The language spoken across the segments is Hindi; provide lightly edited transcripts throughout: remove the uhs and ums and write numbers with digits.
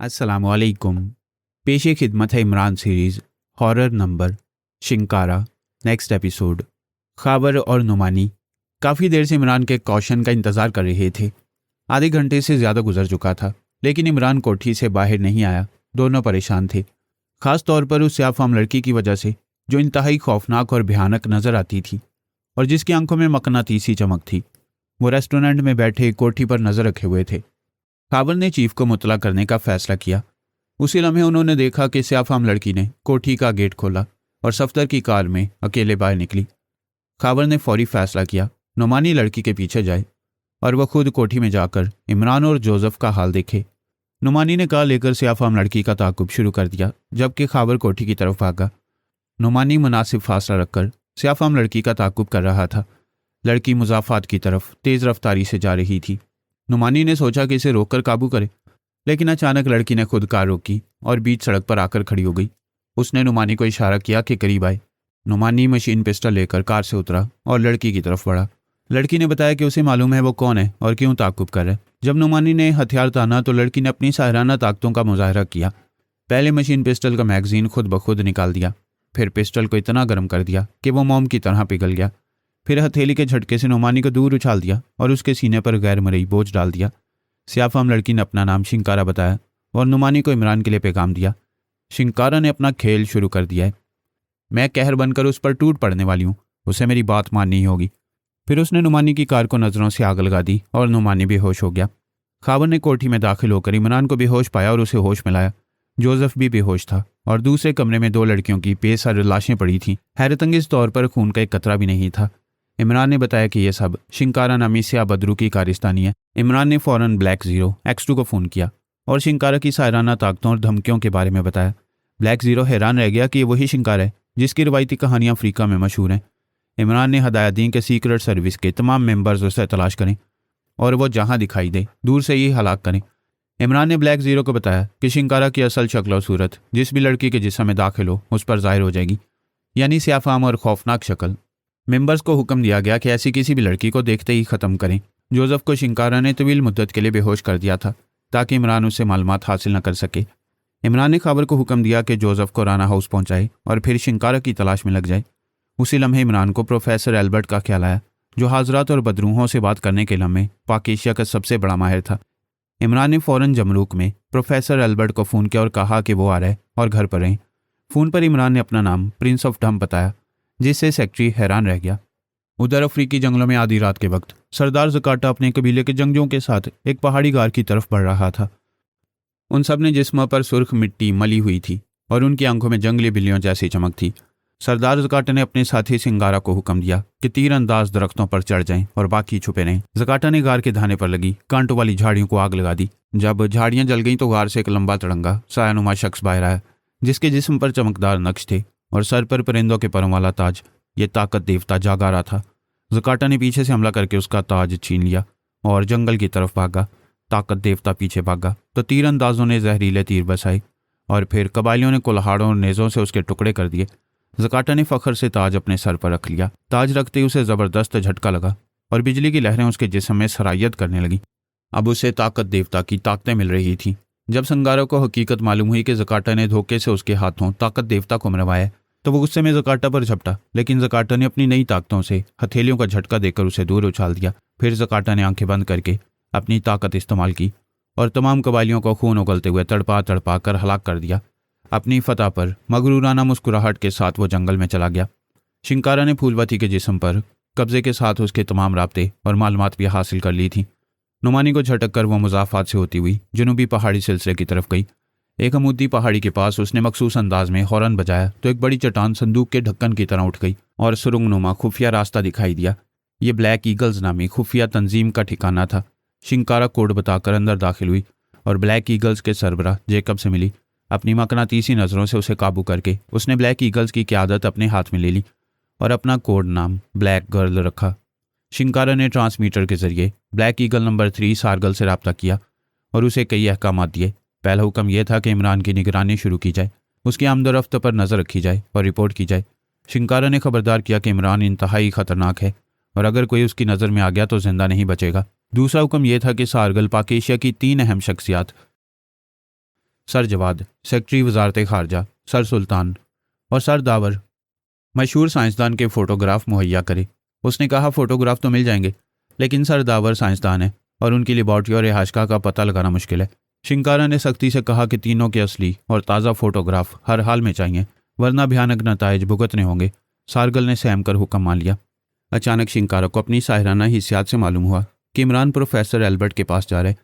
अस्सलामुअलैकुम। पेशे खिदमत है Imran series horror number Shinkara. Next episode. खाबर और नुमानी काफ़ी देर से इमरान के कौशन का इंतज़ार कर रहे थे। आधे घंटे से ज़्यादा गुजर चुका था, लेकिन इमरान कोठी से बाहर नहीं आया। दोनों परेशान थे, ख़ास तौर पर उस स्याफाम लड़की की वजह से जो इंतहाई खौफनाक और भयानक नज़र आती थी और जिसकी आंखों में मकनातीसी चमक थी। वो रेस्टोरेंट में बैठे कोठी पर नज़र रखे हुए थे। खाबर ने चीफ को मुतला करने का फैसला किया। उसी लम्हे उन्होंने देखा कि स्याफाम लड़की ने कोठी का गेट खोला और सफ्तर की कार में अकेले बाहर निकली। खाबर ने फौरी फैसला किया नुमानी लड़की के पीछे जाए और वह खुद कोठी में जाकर इमरान और जोसेफ का हाल देखे। नुमानी ने कार लेकर स्याफाम लड़की का ताकुब शुरू कर दिया, जबकि खाबर कोठी की तरफ भागा। नुमानी मुनासिब फासला रखकर स्याफाम लड़की का ताकुब कर रहा था। लड़की मुजाफात की तरफ तेज़ रफ्तारी से जा रही थी। नुमानी ने सोचा कि इसे रोककर काबू करे, लेकिन अचानक लड़की ने खुद कार रोकी और बीच सड़क पर आकर खड़ी हो गई। उसने नुमानी को इशारा किया कि करीब आए। नुमानी मशीन पिस्टल लेकर कार से उतरा और लड़की की तरफ बढ़ा। लड़की ने बताया कि उसे मालूम है वो कौन है और क्यों ताकुब कर रहा है। जब नुमानी ने हथियार ताना तो लड़की ने अपनी साहराना ताकतों का मुजाहरा किया। पहले मशीन पिस्टल का मैगजीन खुद ब खुद निकाल दिया, फिर पिस्टल को इतना गर्म कर दिया कि वो मोम की तरह पिघल गया। फिर हथेली के झटके से नुमानी को दूर उछाल दिया और उसके सीने पर गैर मरई बोझ डाल दिया। स्याफाम लड़की ने अपना नाम शिंकारा बताया और नुमानी को इमरान के लिए पैगाम दिया। शिंकारा ने अपना खेल शुरू कर दिया है। मैं कहर बनकर उस पर टूट पड़ने वाली हूँ, उसे मेरी बात माननी ही होगी। फिर उसने नुमानी की कार को नज़रों से आग लगा दी और नुमानी बेहोश हो गया। खाबर ने कोठी में दाखिल होकर इमरान को बेहोश पाया और उसे होश में लाया। जोसेफ भी बेहोश था और दूसरे कमरे में 2 लड़कियों की बेसहारा लाशें पड़ी थीं। हैरतअंगेज तौर पर खून का एक कतरा भी नहीं था। इमरान ने बताया कि यह सब शिंकारा नामी स्या बदरू की कारिस्तानी है। इमरान ने फ़ौरन ब्लैक ज़ीरो X2 को फ़ोन किया और शिंकारा की सायराना ताकतों और धमकियों के बारे में बताया। ब्लैक ज़ीरो हैरान रह गया कि ये वही शिंकारा है जिसकी रवायती कहानियाँ अफ्रीका में मशहूर हैं। इमरान ने हदायत दी कि सीक्रेट सर्विस के तमाम मेंबर्स उसे तलाश करें और वो जहाँ दिखाई दे दूर से ही हलाक करें। इमरान ने ब्लैक ज़ीरो को बताया कि शिंकारा की असल शक्ल और सूरत जिस भी लड़की के जिस्म में दाखिल हो उस पर ज़ाहिर हो जाएगी, यानी स्याफाम और खौफनाक शक्ल। मेंबर्स को हुक्म दिया गया कि ऐसी किसी भी लड़की को देखते ही ख़त्म करें। जोसेफ को शिंकारा ने तवील मुद्दत के लिए बेहोश कर दिया था ताकि इमरान उससे मालूमात हासिल न कर सके। इमरान ने खाबर को हुक्म दिया कि जोसेफ को राना हाउस पहुंचाए और फिर शिंकारा की तलाश में लग जाए। उसी लम्हे इमरान को प्रोफेसर एल्बर्ट का ख्याल आया, जो हाजरात और बदरूहों से बात करने के लम्हे पाक एशिया का सबसे बड़ा माहिर था। इमरान ने फ़ौरन जमरूक में प्रोफेसर एल्बर्ट को फ़ोन किया और कहा कि वो आ रहे और घर पर रहें। फ़ोन पर इमरान ने अपना नाम प्रिंस ऑफ डम बताया, जिससे सेक्रेटरी हैरान रह गया। उधर अफ्रीकी जंगलों में आधी रात के वक्त सरदार ज़काटा अपने कबीले के जंगजों के साथ एक पहाड़ी गार की तरफ बढ़ रहा था। उन सब ने जिस्म पर सुर्ख मिट्टी मली हुई थी और उनकी आंखों में जंगली बिल्लियों जैसी चमक थी। सरदार ज़काटा ने अपने साथी सिंगारा को हुक्म दिया कि तीर अंदाज दरख्तों पर चढ़ जाएं और बाकी छुपे रहें। ज़काटा ने गार के धाने पर लगी कांटों वाली झाड़ियों को आग लगा दी। जब झाड़ियां जल गईं तो गार से एक लंबा तड़ंगा सायानुमा शख्स बाहर आया, जिसके जिस्म पर चमकदार नक्श थे और सर पर परिंदों के परों वाला ताज। ये ताकत देवता जागा रहा था। ज़काटा ने पीछे से हमला करके उसका ताज छीन लिया और जंगल की तरफ भागा। ताकत देवता पीछे भागा तो तीरंदाजों ने जहरीले तीर बरसाए और फिर कबाइलियों ने कुल्हाड़ों और नेज़ों से उसके टुकड़े कर दिए। ज़काटा ने फ़ख्र से ताज अपने सर पर रख लिया। ताज रखते ही उसे ज़बरदस्त झटका लगा और बिजली की लहरें उसके जिस्म में सरायत करने लगी। अब उसे ताकत देवता की ताकतें मिल रही थीं। जब संगारा को हकीकत मालूम हुई कि ज़काटा ने धोखे से उसके हाथों ताकत देवता को मरवाया तो वो गुस्से में ज़काटा पर झपटा, लेकिन ज़काटा ने अपनी नई ताकतों से हथेलियों का झटका देकर उसे दूर उछाल दिया। फिर ज़काटा ने आंखें बंद करके अपनी ताकत इस्तेमाल की और तमाम कबाइलियों को खून उगलते हुए तड़पा तड़पा कर हलाक कर दिया। अपनी फतह पर मगरूराना मुस्कुराहट के साथ वो जंगल में चला गया। शिंकारा ने फूलवती के जिस्म पर कब्जे के साथ उसके तमाम राब्ते और मालूमात भी हासिल कर ली थी। नुमानी को झटक कर वो मुजाफात से होती हुई जनूबी पहाड़ी सिलसिले की तरफ गई। एक अमूदी पहाड़ी के पास उसने मखसूस अंदाज में हॉर्न बजाया तो एक बड़ी चट्टान संदूक के ढक्कन की तरह उठ गई और सुरंगनुमा खुफिया रास्ता दिखाई दिया। ये ब्लैक ईगल्स नामी खुफिया तंजीम का ठिकाना था। शिंकारा कोड बताकर अंदर दाखिल हुई और ब्लैक ईगल्स के सरबराह जेकब से मिली। अपनी मकनातीसी नज़रों से उसे काबू करके उसने ब्लैक ईगल्स की क़यादत अपने हाथ में ले ली और अपना कोड नाम ब्लैक गर्ल रखा। शिंकारा ने ट्रांसमीटर के जरिए ब्लैक ईगल नंबर 3 सारगल से रब्ता किया और उसे कई अहकामात दिए। पहला हुक्म यह था कि इमरान की निगरानी शुरू की जाए, उसकी आमदोरफ्त पर नज़र रखी जाए और रिपोर्ट की जाए। शिंकारा ने खबरदार किया कि इमरान इंतहाई ख़तरनाक है और अगर कोई उसकी नज़र में आ गया तो जिंदा नहीं बचेगा। दूसरा हुक्म यह था कि सारगल पाक एशिया की 3 अहम शख्सियात सर जवाद, सेक्रेटरी वजारत खारजा सर सुल्तान और सर दावर मशहूर साइंसदान के फ़ोटोग्राफ मुहैया करे। उसने कहा, फ़ोटोग्राफ तो मिल जाएंगे, लेकिन सर दावर साइंसदान है और उनकी लेबॉर्ट्री और रिहाइशगाह का पता लगाना मुश्किल है। शिंकारा ने सख्ती से कहा कि तीनों के असली और ताज़ा फ़ोटोग्राफ हर हाल में चाहिए, वरना भयानक नताइज भुगतने होंगे। सारगल ने सहम कर हुक्म मान लिया। अचानक शिंकारा को अपनी साहिराना हिस्सियात से मालूम हुआ कि इमरान प्रोफेसर एल्बर्ट के पास जा रहे।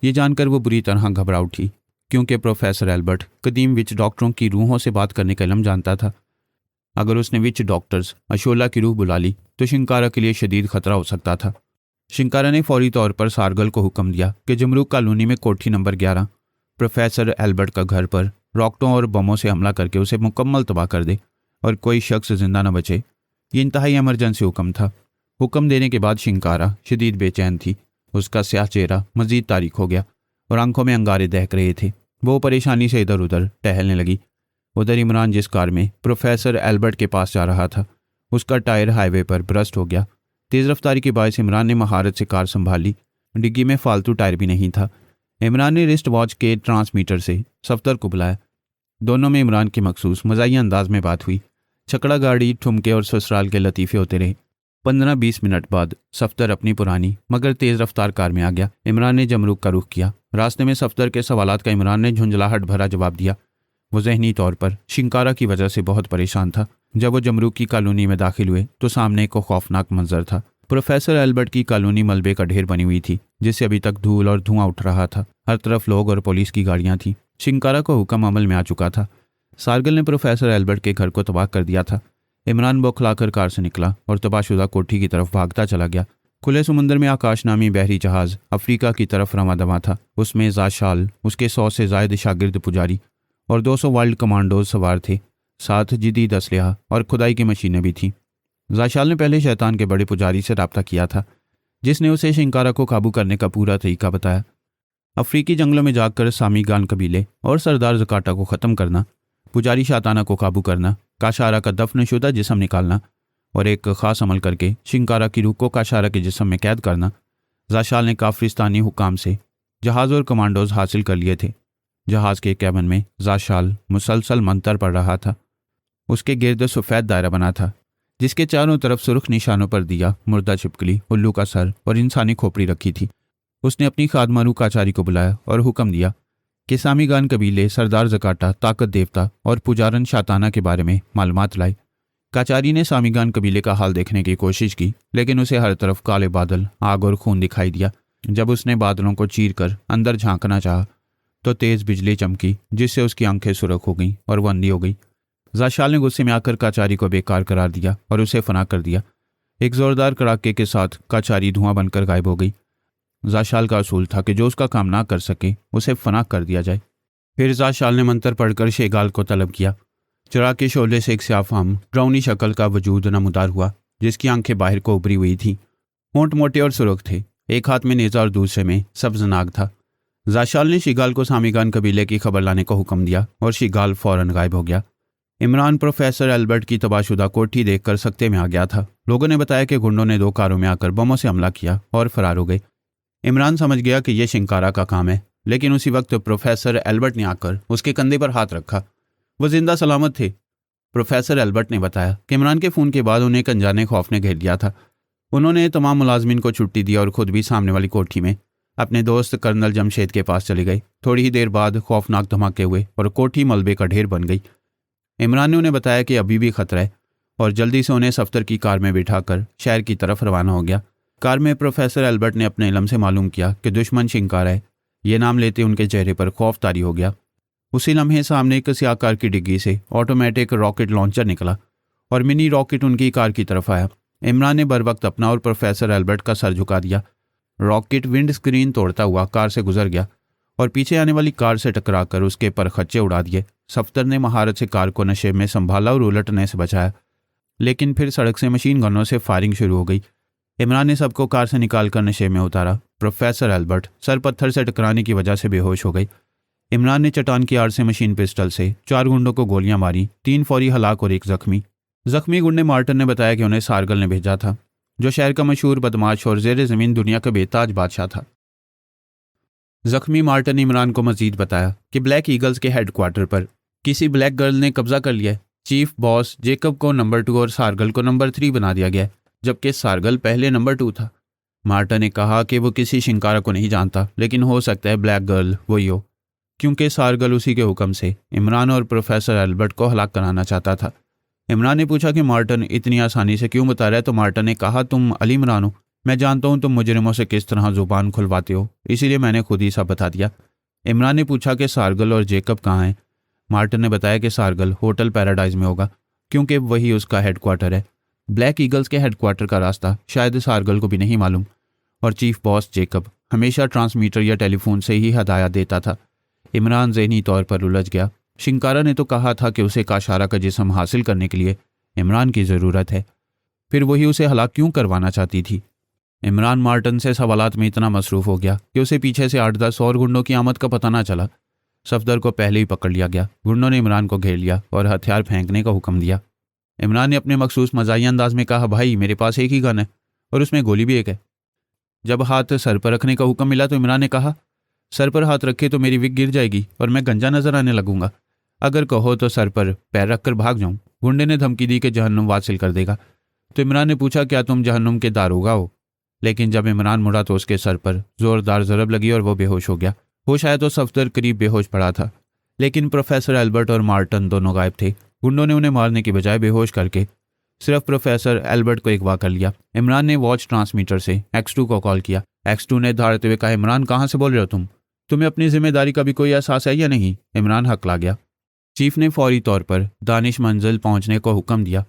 ये जानकर वो बुरी तरह घबरा उठी, क्योंकि प्रोफेसर एल्बर्ट कदीम विच डॉक्टरों की रूहों से बात करने का इल्म जानता था। अगर उसने विच डॉक्टर्स अशोला की रूह बुला ली तो शिंकारा के लिए शदीद खतरा हो सकता था। शिंकारा ने फौरी तौर पर सारगल को हुक्म दिया कि जमरूक कॉलोनी में कोठी नंबर 11 प्रोफेसर एल्बर्ट का घर पर रॉकेटों और बमों से हमला करके उसे मुकम्मल तबाह कर दे और कोई शख्स जिंदा न बचे। ये इंतहाई इमरजेंसी हुक्म था। हुक्म देने के बाद शिंकारा शदीद बेचैन थी। उसका स्याह चेहरा मजीद तारीख हो गया और आंखों में अंगारे दहक रहे थे। वो परेशानी से इधर उधर टहलने लगी। उधर इमरान जिस कार में प्रोफेसर एल्बर्ट के पास जा रहा था, उसका टायर हाईवे पर ब्रस्ट हो गया। तेज़ रफ्तारी के बायस इमरान ने महारत से कार संभाली। डिग्गी में फालतू टायर भी नहीं था। इमरान ने रिस्ट वॉच के ट्रांसमीटर से सफ्तर को बुलाया। दोनों में इमरान की मखसूस मज़ाहिया अंदाज में बात हुई। छकड़ा गाड़ी, ठुमके और ससुराल के लतीफ़े होते रहे। 15-20 मिनट बाद सफ्तर अपनी पुरानी मगर तेज़ रफ्तार कार में आ गया। इमरान ने जमरूक का रुख किया। रास्ते में सफ्तर के सवालात का इमरान ने झुंझलाहट भरा जवाब दिया। वो ज़हनी तौर पर शिंकारा की वजह से बहुत परेशान था। जब वो जमरूक की कॉलोनी में दाखिल हुए तो सामने एक खौफनाक मंजर था। प्रोफेसर एल्बर्ट की कॉलोनी मलबे का ढेर बनी हुई थी, जिससे अभी तक धूल और धुआं उठ रहा था। हर तरफ लोग और पुलिस की गाड़ियां थीं। शिंकारा को हुक्म अमल में आ चुका था। सारगल ने प्रोफेसर एल्बर्ट के घर को तबाह कर दिया था। इमरान बौखलाकर कार से निकला और तबाहशुदा कोठी की तरफ भागता चला गया। खुले समुंदर में आकाश नामी बहरी जहाज़ अफ्रीका की तरफ रवां दवा था। उसमें जाशाल, उसके 100 से ज़ायद शागिर्द पुजारी और 200 वाइल्ड कमांडोज सवार थे। साथ जदीद असलहा और खुदाई की मशीनें भी थीं। जाशाल ने पहले शैतान के बड़े पुजारी से रब्ता किया था, जिसने उसे शिंकारा को काबू करने का पूरा तरीका बताया। अफ्रीकी जंगलों में जाकर सामीगान कबीले और सरदार जकाटा को ख़त्म करना, पुजारी शाताना को काबू करना, काशारा का दफनशुदा जिस्म निकालना और एक ख़ास अमल करके शिंकारा की रूह को काशारा के जिस्म में कैद करना। जाशाल ने काफरिस्तानी हुकाम से जहाज़ और कमांडोज हासिल कर लिए थे। जहाज़ के कैबिन में जाशाल मुसलसल मंतर पढ़ रहा था। उसके गिर्द सफ़ेद दायरा बना था, जिसके चारों तरफ सुर्ख निशानों पर दिया, मुर्दा छिपकली, उल्लू का सर और इंसानी खोपड़ी रखी थी। उसने अपनी खादमा रूह काचारी को बुलाया और हुक्म दिया कि सामीगान कबीले, सरदार जकाटा, ताकत देवता और पुजारन शाताना के बारे में मालूमात लाए। काचारी ने सामीगान कबीले का हाल देखने की कोशिश की, लेकिन उसे हर तरफ काले बादल, आग और खून दिखाई दिया। जब उसने बादलों को चीर कर अंदर झांकना चाहा तो तेज़ बिजली चमकी, जिससे उसकी आंखें सुर्ख हो गईं और वो अंधी हो गई। जाशाल ने गुस्से में आकर काचारी को बेकार करार दिया और उसे फना कर दिया। एक ज़ोरदार कड़ाके के साथ काचारी धुआं बनकर गायब हो गई। जाशाल का असूल था कि जो उसका काम ना कर सके उसे फना कर दिया जाए। फिर जाशाल ने मंत्र पढ़कर शेगाल को तलब किया। चिराग के शोले से एक स्याफाम ड्राउनी शक्ल का वजूद नमूदार हुआ, जिसकी आंखें बाहर को उभरी हुई थीं। होंठ मोटे और सुर्ख थे। एक हाथ में नेज़ा और दूसरे में सब्ज़ नाग था। जाशाल ने शिगाल को सामीगान कबीले की खबर लाने को हुक्म दिया और शिगाल फौरन गायब हो गया। इमरान प्रोफेसर एल्बर्ट की तबाहशुदा कोठी देखकर सख्ते में आ गया था। लोगों ने बताया कि गुंडों ने 2 कारों में आकर बमों से हमला किया और फरार हो गए। इमरान समझ गया कि यह शिंकारा का काम है, लेकिन उसी वक्त प्रोफेसर एल्बर्ट ने आकर उसके कंधे पर हाथ रखा। वो जिंदा सलामत थे। प्रोफेसर एल्बर्ट ने बताया कि इमरान के फ़ोन के बाद उन्हें एक अनजाने खौफ ने घेर लिया था। उन्होंने तमाम मुलाजमीन को छुट्टी दी और ख़ुद भी सामने वाली कोठी में अपने दोस्त कर्नल जमशेद के पास चले गए। थोड़ी ही देर बाद खौफनाक धमाके हुए और कोठी मलबे का ढेर बन गई। इमरान ने उन्हें बताया कि अभी भी खतरा है और जल्दी से उन्हें सफ्तर की कार में बिठाकर शहर की तरफ रवाना हो गया। कार में प्रोफेसर एल्बर्ट ने अपने इल्म से मालूम किया कि दुश्मन शिंकारा है। ये नाम लेते उनके चेहरे पर खौफ तारी हो गया। उसी लम्हे सामने एक स्याह कार की डिग्गी से ऑटोमेटिक रॉकेट लॉन्चर निकला और मिनी रॉकेट उनकी कार की तरफ आया। इमरान ने बर वक्त अपना और प्रोफेसर एल्बर्ट का सर झुका दिया। रॉकेट विंड स्क्रीन तोड़ता हुआ कार से गुजर गया और पीछे आने वाली कार से टकराकर उसके परखच्चे उड़ा दिए। सफ्तर ने महारत से कार को नशे में संभाला और उलटने से बचाया, लेकिन फिर सड़क से मशीन गनों से फायरिंग शुरू हो गई। इमरान ने सबको कार से निकालकर नशे में उतारा। प्रोफेसर एल्बर्ट सर पत्थर से टकराने की वजह से बेहोश हो गई। इमरान ने चट्टान की आड़ से मशीन पिस्टल से 4 गुंडों को गोलियां मारी, 3 फौरी हलाक और 1 जख्मी। जख्मी गुंडे मार्टिन ने बताया कि उन्हें सारगल ने भेजा था, जो शहर का मशहूर बदमाश और जेर ज़मीन दुनिया का बेताज बादशाह था। जख्मी मार्टिन ने इमरान को मजीद बताया कि ब्लैक ईगल्स के हेडक्वार्टर पर किसी ब्लैक गर्ल ने कब्जा कर लिया है। चीफ बॉस जेकब को नंबर 2 और सारगल को नंबर 3 बना दिया गया है, जबकि सारगल पहले नंबर 2 था। मार्टिन ने कहा कि वो किसी शिंकारा को नहीं जानता, लेकिन हो सकता है ब्लैक गर्ल वही हो, क्योंकि सारगल उसी के हुक्म से इमरान और प्रोफेसर एल्बर्ट को हलाक कराना चाहता था। इमरान ने पूछा कि मार्टिन इतनी आसानी से क्यों बता रहा है, तो मार्टिन ने कहा, तुम अली इमरान हो, मैं जानता हूँ तुम मुजरिमों से किस तरह जुबान खुलवाते हो, इसीलिए मैंने खुद ही सब बता दिया। इमरान ने पूछा कि सारगल और जेकब कहाँ हैं। मार्टिन ने बताया कि सारगल होटल पैराडाइज में होगा, क्योंकि वही उसका हेडक्वार्टर है। ब्लैक ईगल्स के हेडक्वार्टर का रास्ता शायद सारगल को भी नहीं मालूम, और चीफ बॉस जेकब हमेशा ट्रांसमीटर या टेलीफोन से ही हदायत देता था। इमरान ज़हनी तौर पर उलझ गया। शिंकारा ने तो कहा था कि उसे काशारा का जिस्म हासिल करने के लिए इमरान की ज़रूरत है, फिर वही उसे हलाक क्यों करवाना चाहती थी। इमरान मार्टिन से सवालात में इतना मसरूफ़ हो गया कि उसे पीछे से 8-10 और गुंडों की आमद का पता ना चला। सफदर को पहले ही पकड़ लिया गया। गुंडों ने इमरान को घेर लिया और हथियार फेंकने का हुक्म दिया। इमरान ने अपने मखसूस मज़ाही अंदाज में कहा, भाई मेरे पास एक ही गन है और उसमें गोली भी एक है। जब हाथ सर पर रखने का हुक्म मिला तो इमरान ने कहा, सर पर हाथ रखे तो मेरी विग गिर जाएगी और मैं गंजा नजर आने लगूंगा। अगर कहो तो सर पर पैर रखकर भाग जाऊं। गुंडे ने धमकी दी कि जहन्नुम वासिल कर देगा। तो इमरान ने पूछा, क्या तुम जहन्नुम के दारोगा हो? लेकिन जब इमरान मुड़ा तो उसके सर पर जोरदार ज़रब लगी और वो बेहोश हो गया। होश आया तो सफदर करीब बेहोश पड़ा था, लेकिन प्रोफेसर एल्बर्ट और मार्टिन दोनों गायब थे। गुंडों ने उन्हें मारने की बजाय बेहोश करके सिर्फ प्रोफेसर एल्बर्ट को अगवा कर लिया। इमरान ने वॉच ट्रांसमीटर से X2 को कॉल किया। X2 ने धारते हुए कहा, इमरान कहाँ से बोल रहे हो तुम्हें अपनी जिम्मेदारी का भी कोई एहसास है या नहीं? इमरान हकला गया। चीफ ने फौरी तौर पर दानिश मंजिल पहुंचने को हुक्म दिया।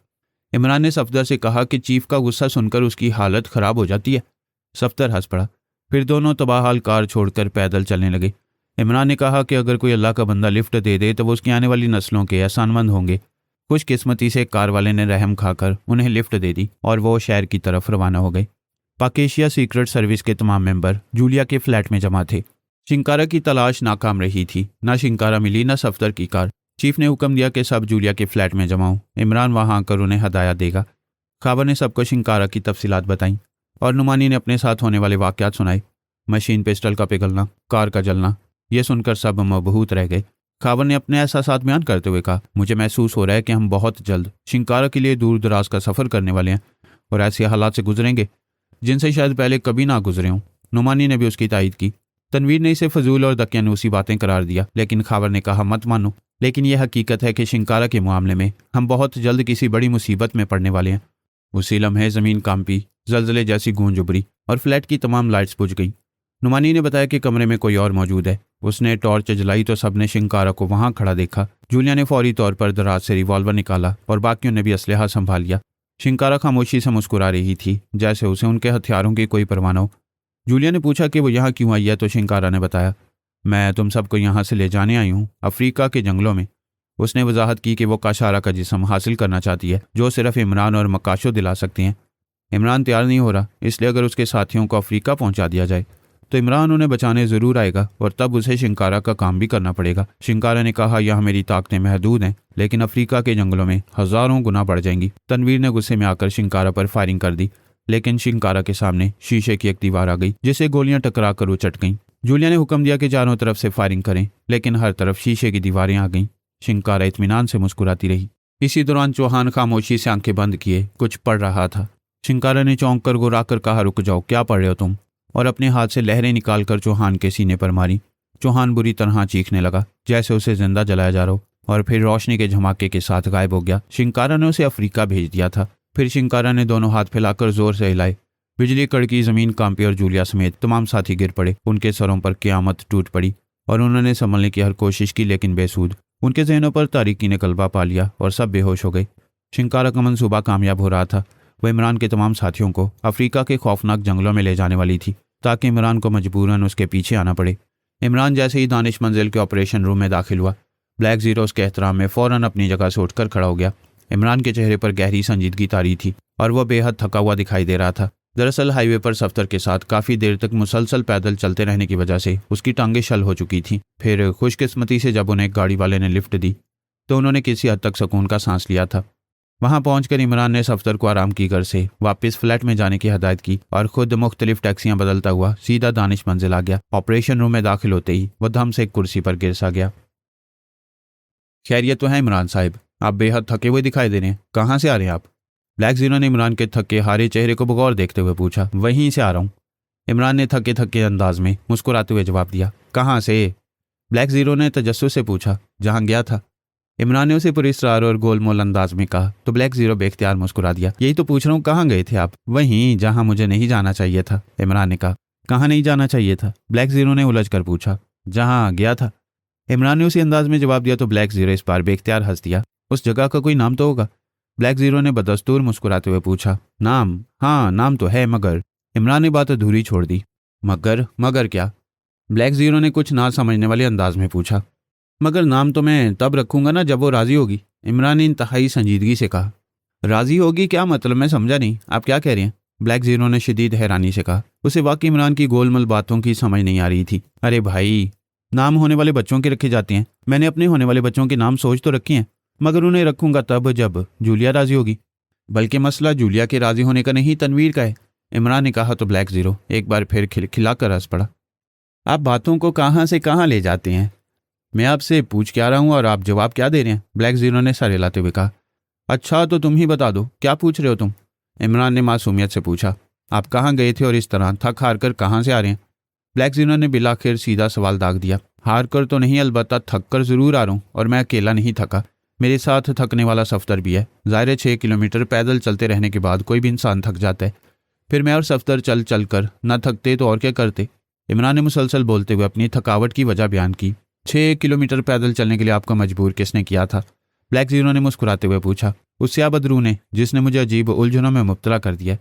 इमरान ने सफदर से कहा कि चीफ का गुस्सा सुनकर उसकी हालत खराब हो जाती है। सफदर हंस पड़ा। फिर दोनों तबाहाल कार छोड़कर पैदल चलने लगे। इमरान ने कहा कि अगर कोई अल्लाह का बंदा लिफ्ट दे दे तो वो उसकी आने वाली नस्लों के एहसानमंद होंगे। खुशकिस्मती से कार वाले ने रहम खाकर उन्हें लिफ्ट दे दी और वो शहर की तरफ रवाना हो गए। पाकेशिया सीक्रेट सर्विस के तमाम मेंबर जूलिया के फ्लैट में जमा थे। शिंकारा की तलाश नाकाम रही थी। ना शिंकारा मिली, ना सफदर की कार। चीफ ने हुक्म दिया कि सब जूलिया के फ्लैट में जमा हो। इमरान वहां आकर उन्हें हदायत देगा। खाबर ने सबको शिंकारा की तफसीलात बताईं और नुमानी ने अपने साथ होने वाले वाक़यात सुनाए। मशीन पिस्टल का पिघलना, कार का जलना, यह सुनकर सब मबहूत रह गए। खाबर ने अपने एहसासात बयान करते हुए कहा, मुझे महसूस हो रहा है कि हम बहुत जल्द शिंकारा के लिए दूर दराज का सफ़र करने वाले हैं और ऐसे हालात से गुजरेंगे जिनसे शायद पहले कभी ना गुजरे हों। नुमानी ने भी उसकी तायद की। तनवीर ने इसे फजूल और दकियानूसी बातें करार दिया, लेकिन खाबर ने कहा, मत मानो, लेकिन यह हकीकत है कि शिंकारा के मामले में हम बहुत जल्द किसी बड़ी मुसीबत में पड़ने वाले हैं। उसी लम्हे ज़मीन कांपी, जलजले जैसी गूंज उभरी और फ्लैट की तमाम लाइट्स बुझ गईं। नुमानी ने बताया कि कमरे में कोई और मौजूद है। उसने टॉर्च जलाई तो सबने शिंकारा को वहां खड़ा देखा। जूलिया ने फौरी तौर पर दराज से रिवॉल्वर निकाला और बाकियों ने भी असलहा संभाल लिया। शिंकारा खामोशी से मुस्कुरा रही थी, जैसे उसे उनके हथियारों की कोई परवाह न हो। जूलिया ने पूछा कि वो यहाँ क्यों आई है, तो शिंकारा ने बताया, मैं तुम सबको यहाँ से ले जाने आई हूँ, अफ्रीका के जंगलों में। उसने वजाहत की कि वो काशारा का जिस्म हासिल करना चाहती है, जो सिर्फ इमरान और मकाशो दिला सकते हैं। इमरान तैयार नहीं हो रहा, इसलिए अगर उसके साथियों को अफ्रीका पहुँचा दिया जाए तो इमरान उन्हें बचाने ज़रूर आएगा और तब उसे शिंकारा का काम भी करना पड़ेगा। शिंकारा ने कहा, यहाँ मेरी ताकतें महदूद हैं, लेकिन अफ्रीका के जंगलों में हज़ारों गुना बढ़ जाएंगी। तनवीर ने गुस्से में आकर शिंकारा पर फायरिंग कर दी, लेकिन शिंकारा के सामने शीशे की एक दीवार आ गई, जिसे गोलियां टकरा कर उचट गईं। जूलिया ने हुक्म दिया कि चारों तरफ से फायरिंग करें, लेकिन हर तरफ शीशे की दीवारें आ गईं। शिंकारा इत्मीनान से मुस्कुराती रही। इसी दौरान चौहान खामोशी से आंखें बंद किए कुछ पढ़ रहा था। शिंकारा ने चौंक कर गुर्राकर कहा, रुक जाओ, क्या पढ़ रहे हो तुम? और अपने हाथ से लहरें निकालकर चौहान के सीने पर मारी। चौहान बुरी तरह चीखने लगा, जैसे उसे जिंदा जलाया जा रहा हो, और फिर रोशनी के झमाके के साथ गायब हो गया। शिंकारा ने उसे अफ्रीका भेज दिया था। फिर शिंकारा ने दोनों हाथ फैलाकर जोर से हिलाए। बिजली कड़की, जमीन कांपी और जूलिया समेत तमाम साथी गिर पड़े। उनके सरों पर क़यामत टूट पड़ी और उन्होंने संभलने की हर कोशिश की, लेकिन बेसूद। उनके जहनों पर तारीकी ने गलबा पा लिया और सब बेहोश हो गए। शिंकारा का मंसूबा कामयाब हो रहा था। वह इमरान के तमाम साथियों को अफ्रीका के खौफनाक जंगलों में ले जाने वाली थी, ताकि इमरान को मजबूरन उसके पीछे आना पड़े। इमरान जैसे ही दानिश मंजिल के ऑपरेशन रूम में दाखिल हुआ, ब्लैक ज़ीरोज़ के एहतराम में फ़ौरन अपनी जगह से उठकर खड़ा हो गया। इमरान के चेहरे पर गहरी संजीदगी तारी थी और वह बेहद थका हुआ दिखाई दे रहा था। दरअसल हाईवे पर सफदर के साथ काफ़ी देर तक मुसलसल पैदल चलते रहने की वजह से उसकी टांगें शल हो चुकी थीं। फिर खुशकिस्मती से जब उन्हें गाड़ी वाले ने लिफ्ट दी तो उन्होंने किसी हद तक सुकून का सांस लिया था। वहां पहुंचकर इमरान ने सफदर को आराम की घर से वापस फ्लैट में जाने की हदायत की और खुद मुख्तलिफ टैक्सियां बदलता हुआ सीधा दानिश मंजिल आ गया। ऑपरेशन रूम में दाखिल होते ही वह धम से एक कुर्सी पर गिर सा गया। खैरियत तो है इमरान साहब, आप बेहद थके हुए दिखाई दे रहे हैं, कहाँ से आ रहे हैं आप? ब्लैक जीरो ने इमरान के थके हारे चेहरे को बगौर देखते हुए पूछा। वहीं से आ रहा हूँ, इमरान ने थके थके अंदाज में मुस्कुराते हुए जवाब दिया। कहाँ से? ब्लैक जीरो ने तजस्सुस से पूछा। जहाँ गया था, इमरान ने उसे पुरस्कार और गोलमोल अंदाज में कहा तो ब्लैक जीरो बेख्तियार मुस्कुरा दिया। यही तो पूछ रहा हूँ, कहाँ गए थे आप? वहीं जहाँ मुझे नहीं जाना चाहिए था, इमरान ने कहा। कहाँ नहीं जाना चाहिए था? ब्लैक जीरो ने उलझ कर पूछा। जहाँ गया था, इमरान ने उसी अंदाज में जवाब दिया तो ब्लैक जीरो इस बार बेख्तियार हंस दिया। उस जगह का कोई नाम तो होगा? ब्लैक जीरो ने बदस्तूर मुस्कुराते हुए पूछा। नाम? हाँ नाम तो है, मगर। इमरान ने बात अधूरी छोड़ दी। मगर? मगर क्या? ब्लैक जीरो ने कुछ ना समझने वाले अंदाज में पूछा। मगर नाम तो मैं तब रखूंगा ना जब वो राजी होगी, इमरान ने इंतहाई संजीदगी से कहा। राजी होगी क्या मतलब? मैं समझा नहीं, आप क्या कह रहे हैं? ब्लैक जीरो ने शदीद हैरानी से कहा। उसे वाकई इमरान की गोलमल बातों की समझ नहीं आ रही थी। अरे भाई, नाम होने वाले बच्चों के रखे जाते हैं, मैंने अपने होने वाले बच्चों के नाम सोच तो रखे हैं, मगर उन्हें रखूंगा तब जब जूलिया राजी होगी। बल्कि मसला जूलिया के राजी होने का नहीं, तनवीर का है, इमरान ने कहा तो ब्लैक जीरो एक बार फिर खिलखिलाकर हंस पड़ा। आप बातों को कहाँ से कहाँ ले जाते हैं? मैं आपसे पूछ क्या रहा हूँ और आप जवाब क्या दे रहे हैं? ब्लैक जीरो ने सर हिलाते हुए कहा। अच्छा तो तुम ही बता दो, क्या पूछ रहे हो तुम? इमरान ने मासूमियत से पूछा। आप कहाँ गए थे और इस तरह थक हार कर कहाँ से आ रहे हैं? ब्लैक जीरो ने बिलाखिर सीधा सवाल दाग दिया। हार कर तो नहीं, अलबत्ता थक कर जरूर आ रहा हूँ, और मैं अकेला नहीं थका, मेरे साथ थकने वाला सफदर भी है। ज़ाहिर 6 किलोमीटर पैदल चलते रहने के बाद कोई भी इंसान थक जाता है, फिर मैं और सफदर चल चल कर न थकते तो और क्या करते? इमरान ने मुसलसल बोलते हुए अपनी थकावट की वजह बयान की। 6 किलोमीटर पैदल चलने के लिए आपको मजबूर किसने किया था? ब्लैक जीरो ने मुस्कुराते हुए पूछा। उस स्या बदरू ने, जिसने मुझे अजीब उलझनों में मुब्तला कर दिया।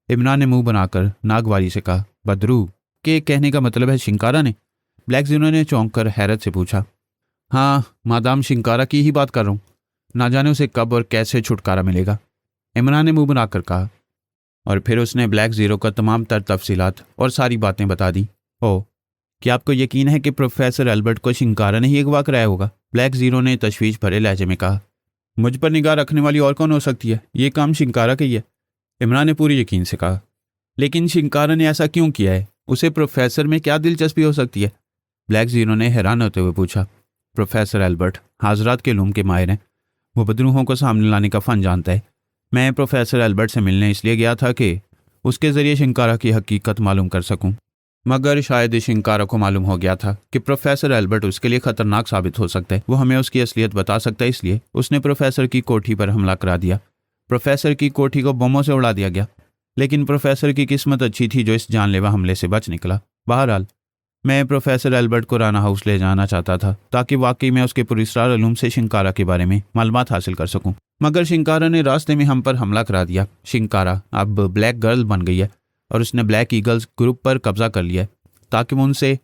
इमरान ने मुंह बनाकर नागवारी से कहा। बदरू के कहने का मतलब है शिंकारा ने? ब्लैक जीरो ने चौंक कर हैरत से पूछा। हाँ, मादाम शिंकारा की ही बात कर रहा हूँ, ना जाने उसे कब और कैसे छुटकारा मिलेगा, इमरान ने मुंह बनाकर कहा। और फिर उसने ब्लैक जीरो का तमाम तर तफसीलात और सारी बातें बता दी। ओ, क्या आपको यकीन है कि प्रोफेसर एल्बर्ट को शिंकारा ने ही अगवा कराया होगा? ब्लैक जीरो ने तशवीश भरे लहजे में कहा। मुझ पर निगाह रखने वाली और कौन हो सकती है? ये काम शिंकारा का ही है, इमरान ने पूरी यकीन से कहा। लेकिन शिंकारा ने ऐसा क्यों किया है? उसे प्रोफेसर में क्या दिलचस्पी हो सकती है? ब्लैक जीरो ने हैरान होते हुए पूछा। प्रोफेसर एल्बर्ट हाजरात के लूम के माहिर हैं, वो बदरूहों को सामने लाने का फ़न जानता है। मैं प्रोफेसर एल्बर्ट से मिलने इसलिए गया था कि उसके ज़रिए शिंकारा की हकीकत मालूम कर सकूं, मगर शायद शिंकारा को मालूम हो गया था कि प्रोफेसर एल्बर्ट उसके लिए ख़तरनाक साबित हो सकता है, वो हमें उसकी असलियत बता सकता है, इसलिए उसने प्रोफेसर की कोठी पर हमला करा दिया। प्रोफेसर की कोठी को बमों से उड़ा दिया गया, लेकिन प्रोफेसर की किस्मत अच्छी थी जो इस जानलेवा हमले से बच निकला। बहरहाल मैं प्रोफेसर एल्बर्ट को राना हाउस ले जाना चाहता था ताकि वाकई मैं उसके पुरस्कार अलूम से शिंकारा के बारे में मालूमात हासिल कर सकूं, मगर शिंकारा ने रास्ते में हम पर हमला करा दिया। शिंकारा अब ब्लैक गर्ल बन गई है और उसने ब्लैक ईगल्स ग्रुप पर कब्जा कर लिया है ताकि वो उनसे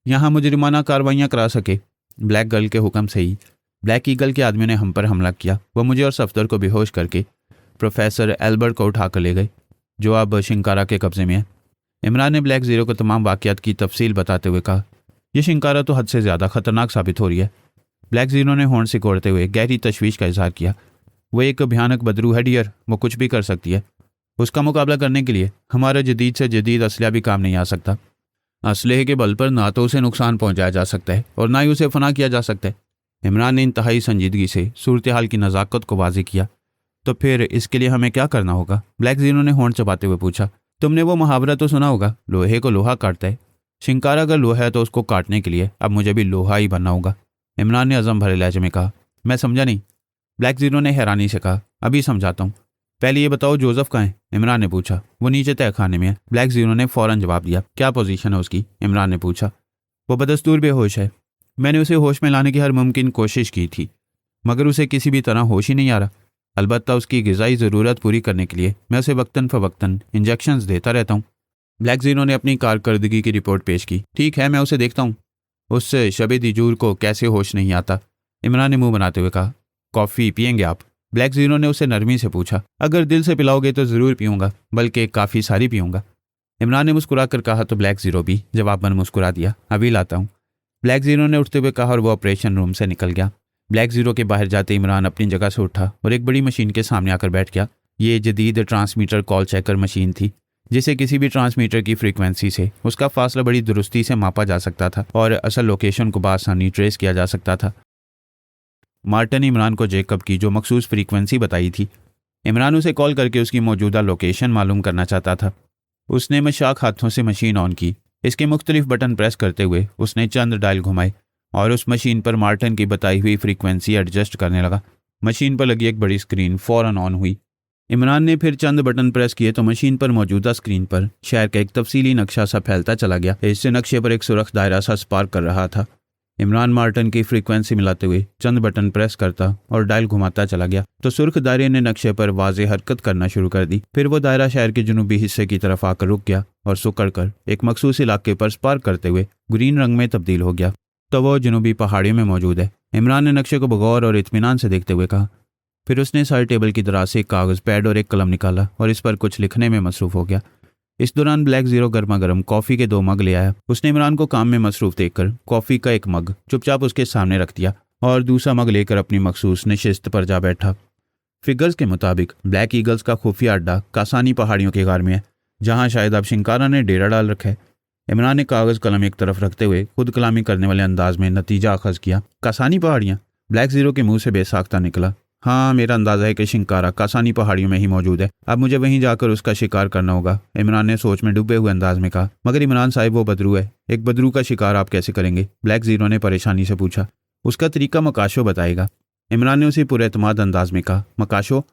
यहाँ मुजरिमाना कार्रवाइयाँ करा सके। ब्लैक गर्ल के हुक्म से ही ब्लैक ईगल के आदमियों ने हम पर हमला किया। वह मुझे और सफदर को बेहोश करके प्रोफेसर एल्बर्ट को उठा कर ले गए, जो अब शिंकारा के कब्जे में है। इमरान ने ब्लैक जीरो को तमाम वाक़यात की तफसील बताते हुए कहा। यह शिंकारा तो हद से ज़्यादा खतरनाक साबित हो रही है। ब्लैक जीरो ने होंठ से कोड़ते हुए गहरी तशवीश का इजहार किया। वो एक भयानक बदरू है डियर, वो कुछ भी कर सकती है। उसका मुकाबला करने के लिए हमारा जदीद से जदीद असलहा भी काम नहीं आ सकता। असलहे के बल पर ना तो उसे नुकसान पहुंचाया जा सकता है और ना ही उसे फना किया जा सकता है। इमरान ने इंतहाई संजीदगी से सूरत हाल की नज़ाकत को वाज़ेह किया। तो फिर इसके लिए हमें क्या करना होगा? ब्लैक जीरो ने होंठ चबाते हुए पूछा। तुमने वो मुहावरा तो सुना होगा, लोहे को लोहा काटता है। शिंकारा अगर लोहा है तो उसको काटने के लिए अब मुझे भी लोहा ही बनना होगा, इमरान ने अज़म भरे लहजे में कहा। मैं समझा नहीं, ब्लैक जीरो ने हैरानी से कहा। अभी समझाता हूँ, पहले ये बताओ जोसेफ कहाँ है? इमरान ने पूछा। वो नीचे तय खाने में है, ब्लैक जीरो ने फ़ौरन जवाब दिया। क्या पोजीशन है उसकी? इमरान ने पूछा। वो बदस्तूर बेहोश है, मैंने उसे होश में लाने की हर मुमकिन कोशिश की थी, मगर उसे किसी भी तरह होश ही नहीं आ रहा। अलबत्ता उसकी ग़िज़ाई ज़रूरत पूरी करने के लिए मैं उसे वक्तन फ़वक्तन इंजेक्शंस देता रहता हूँ। ब्लैक जीरो ने अपनी कारकर्दगी की रिपोर्ट पेश की। ठीक है, मैं उसे देखता हूँ, उस शबे दिजूर को कैसे होश नहीं आता, इमरान ने मुंह बनाते हुए कहा। कॉफ़ी पियेंगे आप? ब्लैक जीरो ने उसे नरमी से पूछा। अगर दिल से पिलाओगे तो ज़रूर पीऊँगा, बल्कि काफ़ी सारी पीऊँगा, इमरान ने मुस्कुरा कर कहा तो ब्लैक जीरो भी जवाबन मुस्कुरा दिया। अभी लाता हूँ, ब्लैक जीरो ने उठते हुए कहा और वो ऑपरेशन रूम से निकल गया। ब्लैक ज़ीरो के बाहर जाते इमरान अपनी जगह से उठा और एक बड़ी मशीन के सामने आकर बैठ गया। ये जदीद ट्रांसमीटर कॉल चेकर मशीन थी, जिसे किसी भी ट्रांसमीटर की फ्रीक्वेंसी से उसका फासला बड़ी दुरुस्ती से मापा जा सकता था और असल लोकेशन को बआसानी ट्रेस किया जा सकता था। मार्टिन ने इमरान को जेकब की जो मखसूस फ्रीक्वेंसी बताई थी, इमरान उसे कॉल करके उसकी मौजूदा लोकेशन मालूम करना चाहता था। उसने मशाक हाथों से मशीन ऑन की। इसके मुख्तलिफ बटन प्रेस करते हुए उसने चंद डायल घुमाए और उस मशीन पर मार्टिन की बताई हुई फ्रीक्वेंसी एडजस्ट करने लगा। मशीन पर लगी एक बड़ी स्क्रीन फ़ौरन ऑन हुई। इमरान ने फिर चंद बटन प्रेस किए तो मशीन पर मौजूदा स्क्रीन पर शहर का एक तफसीली नक्शा सा फैलता चला गया। इससे नक्शे पर एक सुरख दायरा सा स्पार्क कर रहा था। इमरान मार्टिन की फ्रीक्वेंसी मिलाते हुए चंद बटन प्रेस करता और डायल घुमाता चला गया तो सुर्ख दायरे ने नक्शे पर वाज़े हरकत करना शुरू कर दी। फिर वो दायरा शहर के जनूबी हिस्से की तरफ आकर रुक गया और सुकड़ कर एक मखसूस इलाके पर स्पार्क करते हुए ग्रीन रंग में तब्दील हो गया। तो वो जनूबी पहाड़ियों में मौजूद है। इमरान ने नक्शे को बगौर और इत्मीनान से देखते हुए कहा। फिर उसने साइड टेबल की दराज से एक कागज़, पैड और एक कलम निकाला और इस पर कुछ लिखने में मसरूफ़ हो गया। इस दौरान ब्लैक ज़ीरो गर्मा गर्म कॉफ़ी के 2 मग ले आया। उसने इमरान को काम में मसरूफ़ देखकर कॉफ़ी का एक मग चुपचाप उसके सामने रख दिया और दूसरा मग लेकर अपनी मखसूस नशिस्त पर जा बैठा। फिगर्स के मुताबिक ब्लैक ईगल्स का खुफिया अड्डा कासानी पहाड़ियों के गार में है, जहाँ शायद अब शिंकारा ने डेरा डाल रखा है। इमरान ने कागज़ कलम एक तरफ रखते हुए खुद कलामी करने वाले अंदाज में नतीजा अखज़ किया। कासानी पहाड़ियाँ? ब्लैक ज़ीरो के मुंह से बेसाख्ता निकला। हाँ, मेरा अंदाज़ा है कि शिंकारा कासानी पहाड़ियों में ही मौजूद है। अब मुझे वहीं जाकर उसका शिकार करना होगा, इमरान ने सोच में डूबे हुए अंदाज में कहा। मगर इमरान साहब, वो बदरू है। एक बदरू का शिकार आप कैसे करेंगे? ब्लैक ज़ीरो ने परेशानी से पूछा। उसका तरीका मकाशो बताएगा, इमरान ने उसे पुरएतमाद अंदाज में कहा। मकाशो?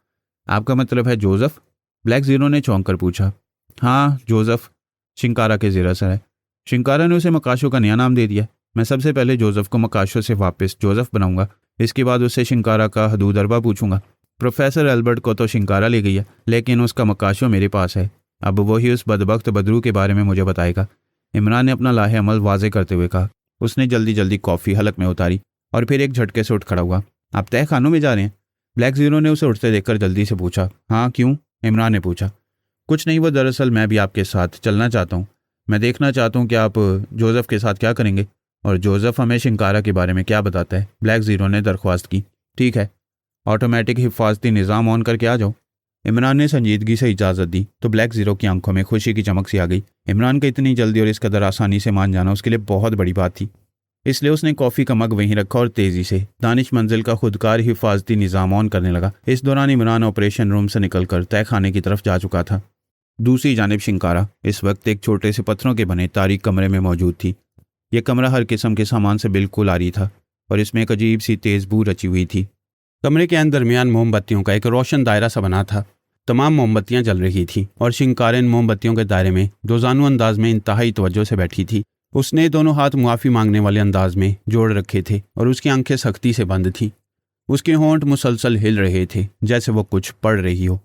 आपका मतलब है जोसेफ? ब्लैक ज़ीरो ने चौंक कर पूछा। हाँ, जोसेफ शिंकारा के ज़ेर असर है। शिंकारा ने उसे मकाशो का नया नाम दे दिया। मैं सबसे पहले जोसेफ को मकाशो से वापस जोसेफ बनाऊंगा। इसके बाद उससे शिंकारा का हदूद अरबा पूछूंगा। प्रोफेसर एल्बर्ट को तो शिंकारा ले गई है, लेकिन उसका मकाशो मेरे पास है। अब वही उस बदबख्त बदरू के बारे में मुझे बताएगा, इमरान ने अपना लाहे अमल वाजे करते हुए कहा। उसने जल्दी जल्दी कॉफ़ी हलक में उतारी और फिर एक झटके से उठ खड़ा हुआ। आप तय खानों में जा रहे हैं? ब्लैक ज़ीरो ने उसे उठते देखकर जल्दी से पूछा। हाँ, क्यों? इमरान ने पूछा। कुछ नहीं, वो दरअसल मैं भी आपके साथ चलना चाहता हूँ। मैं देखना चाहता हूँ कि आप जोसेफ के साथ क्या करेंगे और जोसेफ हमें शिंकारा के बारे में क्या बताता है, ब्लैक ज़ीरो ने दरख्वास्त की। ठीक है, ऑटोमेटिक हिफाजती निज़ाम ऑन करके आ जाओ। इमरान ने संजीदगी से इजाज़त दी तो ब्लैक ज़ीरो की आंखों में खुशी की चमक सी आ गई। इमरान का इतनी जल्दी और इस कदर आसानी से मान जाना उसके लिए बहुत बड़ी बात थी। इसलिए उसने कॉफ़ी का मग वहीं रखा और तेज़ी से दानिश मंजिल का खुदकार हिफाजती निज़ाम ऑन करने लगा। इस दौरान इमरान ऑपरेशन रूम से निकलकर तय खाने की तरफ जा चुका था। दूसरी जानिब शिंकारा इस वक्त एक छोटे से पत्थरों के बने तारीक कमरे में मौजूद थी। यह कमरा हर किस्म के सामान से बिल्कुल आरी था और इसमें एक अजीब सी तेज़ बू रची हुई थी। कमरे के दरमियान मोमबत्तियों का एक रोशन दायरा सा बना था। तमाम मोमबत्तियां जल रही थी और शिंकारा इन मोमबत्तियों के दायरे में दोजानू अंदाज में इंतहाई तवज्जो से बैठी थी। उसने दोनों हाथ मुआफ़ी मांगने वाले अंदाज में जोड़ रखे थे और उसकी आंखें सख्ती से बंद थीं। उसके होंठ मुसलसल हिल रहे थे जैसे वो कुछ पढ़ रही हो।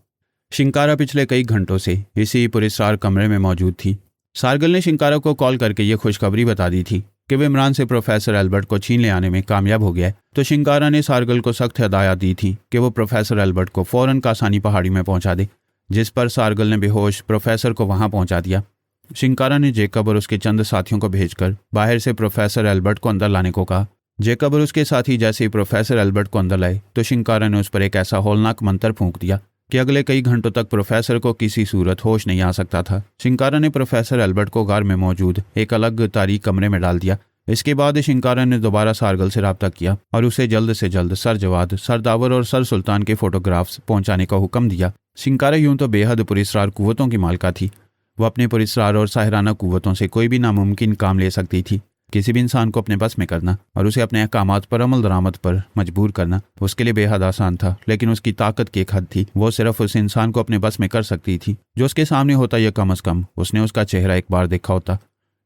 शिंकारा पिछले कई घंटों से इसी पुरस्कार कमरे में मौजूद थी। सारगल ने शिंकारा को कॉल करके ये खुशखबरी बता दी थी कि वह इमरान से प्रोफेसर एल्बर्ट को छीन ले आने में कामयाब हो गया है। तो शिंकारा ने सारगल को सख्त हिदायत दी थी कि वो प्रोफेसर एल्बर्ट को फ़ौरन कासानी पहाड़ी में पहुंचा दे, जिस पर सारगल ने बेहोश प्रोफेसर को वहां पहुंचा दिया। शिंकारा ने जेकब और उसके चंद साथियों को भेजकर बाहर से प्रोफेसर एल्बर्ट को अंदर लाने को कहा। जेकब और उसके साथी जैसे ही प्रोफेसर एल्बर्ट को अंदर लाए तो शिंकारा ने उस पर एक ऐसा हौलनाक मंत्र फूंक दिया कि अगले कई घंटों तक प्रोफेसर को किसी सूरत होश नहीं आ सकता था। शिंकारा ने प्रोफेसर एल्बर्ट को गार में मौजूद एक अलग तारीक कमरे में डाल दिया। इसके बाद शिंकारा ने दोबारा सारगल से रब्ता किया और उसे जल्द से जल्द सर जवाद, सर दावर और सर सुल्तान के फोटोग्राफ्स पहुंचाने का हुक्म दिया। शिंकारा यूं तो बेहद पुरस्कार कुव्वतों की मालिका थी। वो अपने पुरस्कार और साहिराना कुव्वतों से कोई भी नामुमकिन काम ले सकती थी। किसी भी इंसान को अपने बस में करना और उसे अपने अहकामात पर अमल दरामद पर मजबूर करना उसके लिए बेहद आसान था, लेकिन उसकी ताकत की एक हद थी। वो सिर्फ उस इंसान को अपने बस में कर सकती थी जो उसके सामने होता या कम अज़ कम उसने उसका चेहरा एक बार देखा होता।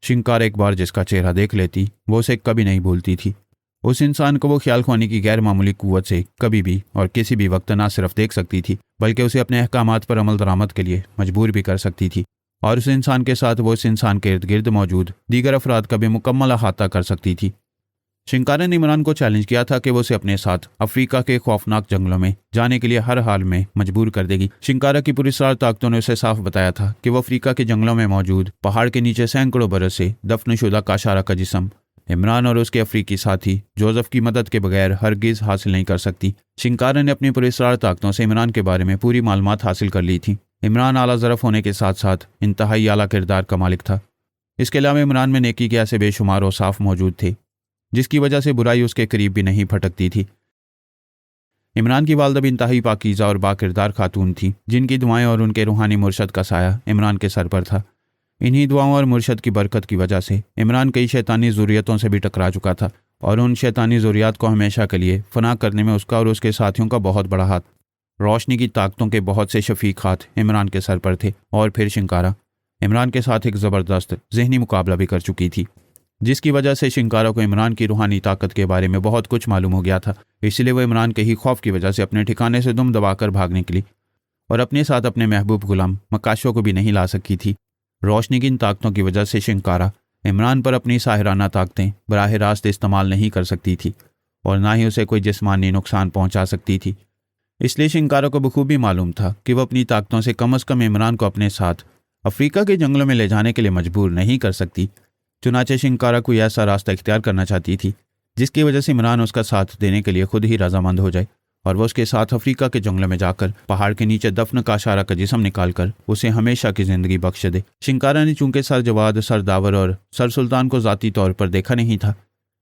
शिंकारा एक बार जिसका चेहरा देख लेती वो उसे कभी नहीं भूलती थी। उस इंसान को वो ख्याल ख्वानी की गैर मामूली कुव्वत से कभी भी और किसी भी वक्त ना सिर्फ देख सकती थी बल्कि उसे अपने अहकामात पर अमल दरामद के लिए मजबूर भी कर सकती थी। और उस इंसान के साथ वो इस इंसान के इर्द गिर्द मौजूद दीगर अफराद का भी मुकम्मल अहाता कर सकती थी। शिंकारा ने इमरान को चैलेंज किया था कि वो उसे अपने साथ अफ्रीका के खौफनाक जंगलों में जाने के लिए हर हाल में मजबूर कर देगी। शिंकारा की पुरस्कार ताकतों ने उसे साफ बताया था कि वो अफ्रीका के जंगलों में मौजूद पहाड़ के नीचे सैकड़ों बरस से दफनशुदा काशारा का जिस्म इमरान और उसके अफ्रीकी साथी जोसेफ की मदद के बगैर हरगिज हासिल नहीं कर सकती। शिंकारा ने अपनी पुरस्कार ताकतों से इमरान के बारे में पूरी मालूमात हासिल कर ली थी। इमरान आला ज़रफ़ होने के साथ साथ इंतहाई आला किरदार का मालिक था। इसके अलावा इमरान में नेकी के ऐसे बेशुमार औसाफ मौजूद थे जिसकी वजह से बुराई उसके करीब भी नहीं फटकती थी। इमरान की वालदा भी इंतहाई पाकीज़ा और बाकिरदार खातून थी, जिनकी दुआएं और उनके रूहानी मुर्शद का साया इमरान के सर पर था। इन्हीं दुआओं और मुर्शद की बरकत की वजह से इमरान कई शैतानी ज़ुर्रियतों से भी टकरा चुका था और उन शैतानी ज़ुर्रियात को हमेशा के लिए फना करने में उसका और उसके साथियों का बहुत बड़ा हाथ। रोशनी की ताकतों के बहुत से शफीक हाथ इमरान के सर पर थे और फिर शिंकारा इमरान के साथ एक ज़बरदस्त जहनी मुकाबला भी कर चुकी थी, जिसकी वजह से शिंकारा को इमरान की रूहानी ताकत के बारे में बहुत कुछ मालूम हो गया था। इसलिए वो इमरान के ही खौफ की वजह से अपने ठिकाने से दुम दबाकर भाग निकली और अपने साथ अपने महबूब गुलाम मकाशो को भी नहीं ला सकी थी। रोशनी की इन ताकतों की वजह से शिंकारा इमरान पर अपनी साहिराना ताकतें बराह रास्त इस्तेमाल नहीं कर सकती थी और ना ही उसे कोई जिस्मानी नुकसान पहुंचा सकती थी। इसलिए शिंकारा को बखूबी मालूम था कि वह अपनी ताकतों से कम अज़ कम इमरान को अपने साथ अफ्रीका के जंगलों में ले जाने के लिए मजबूर नहीं कर सकती। चुनाचे शिंकारा कोई ऐसा रास्ता इख्तियार करना चाहती थी जिसकी वजह से इमरान उसका साथ देने के लिए खुद ही रजामंद हो जाए और वह उसके साथ अफ्रीका के जंगलों में जाकर पहाड़ के नीचे दफन काशारा का जिस्म निकालकर उसे हमेशा की जिंदगी बख्श दे। शिंकारा ने चूंकि सर जवाद, सर दावर और सर सुल्तान को ज़ाती तौर पर देखा नहीं था,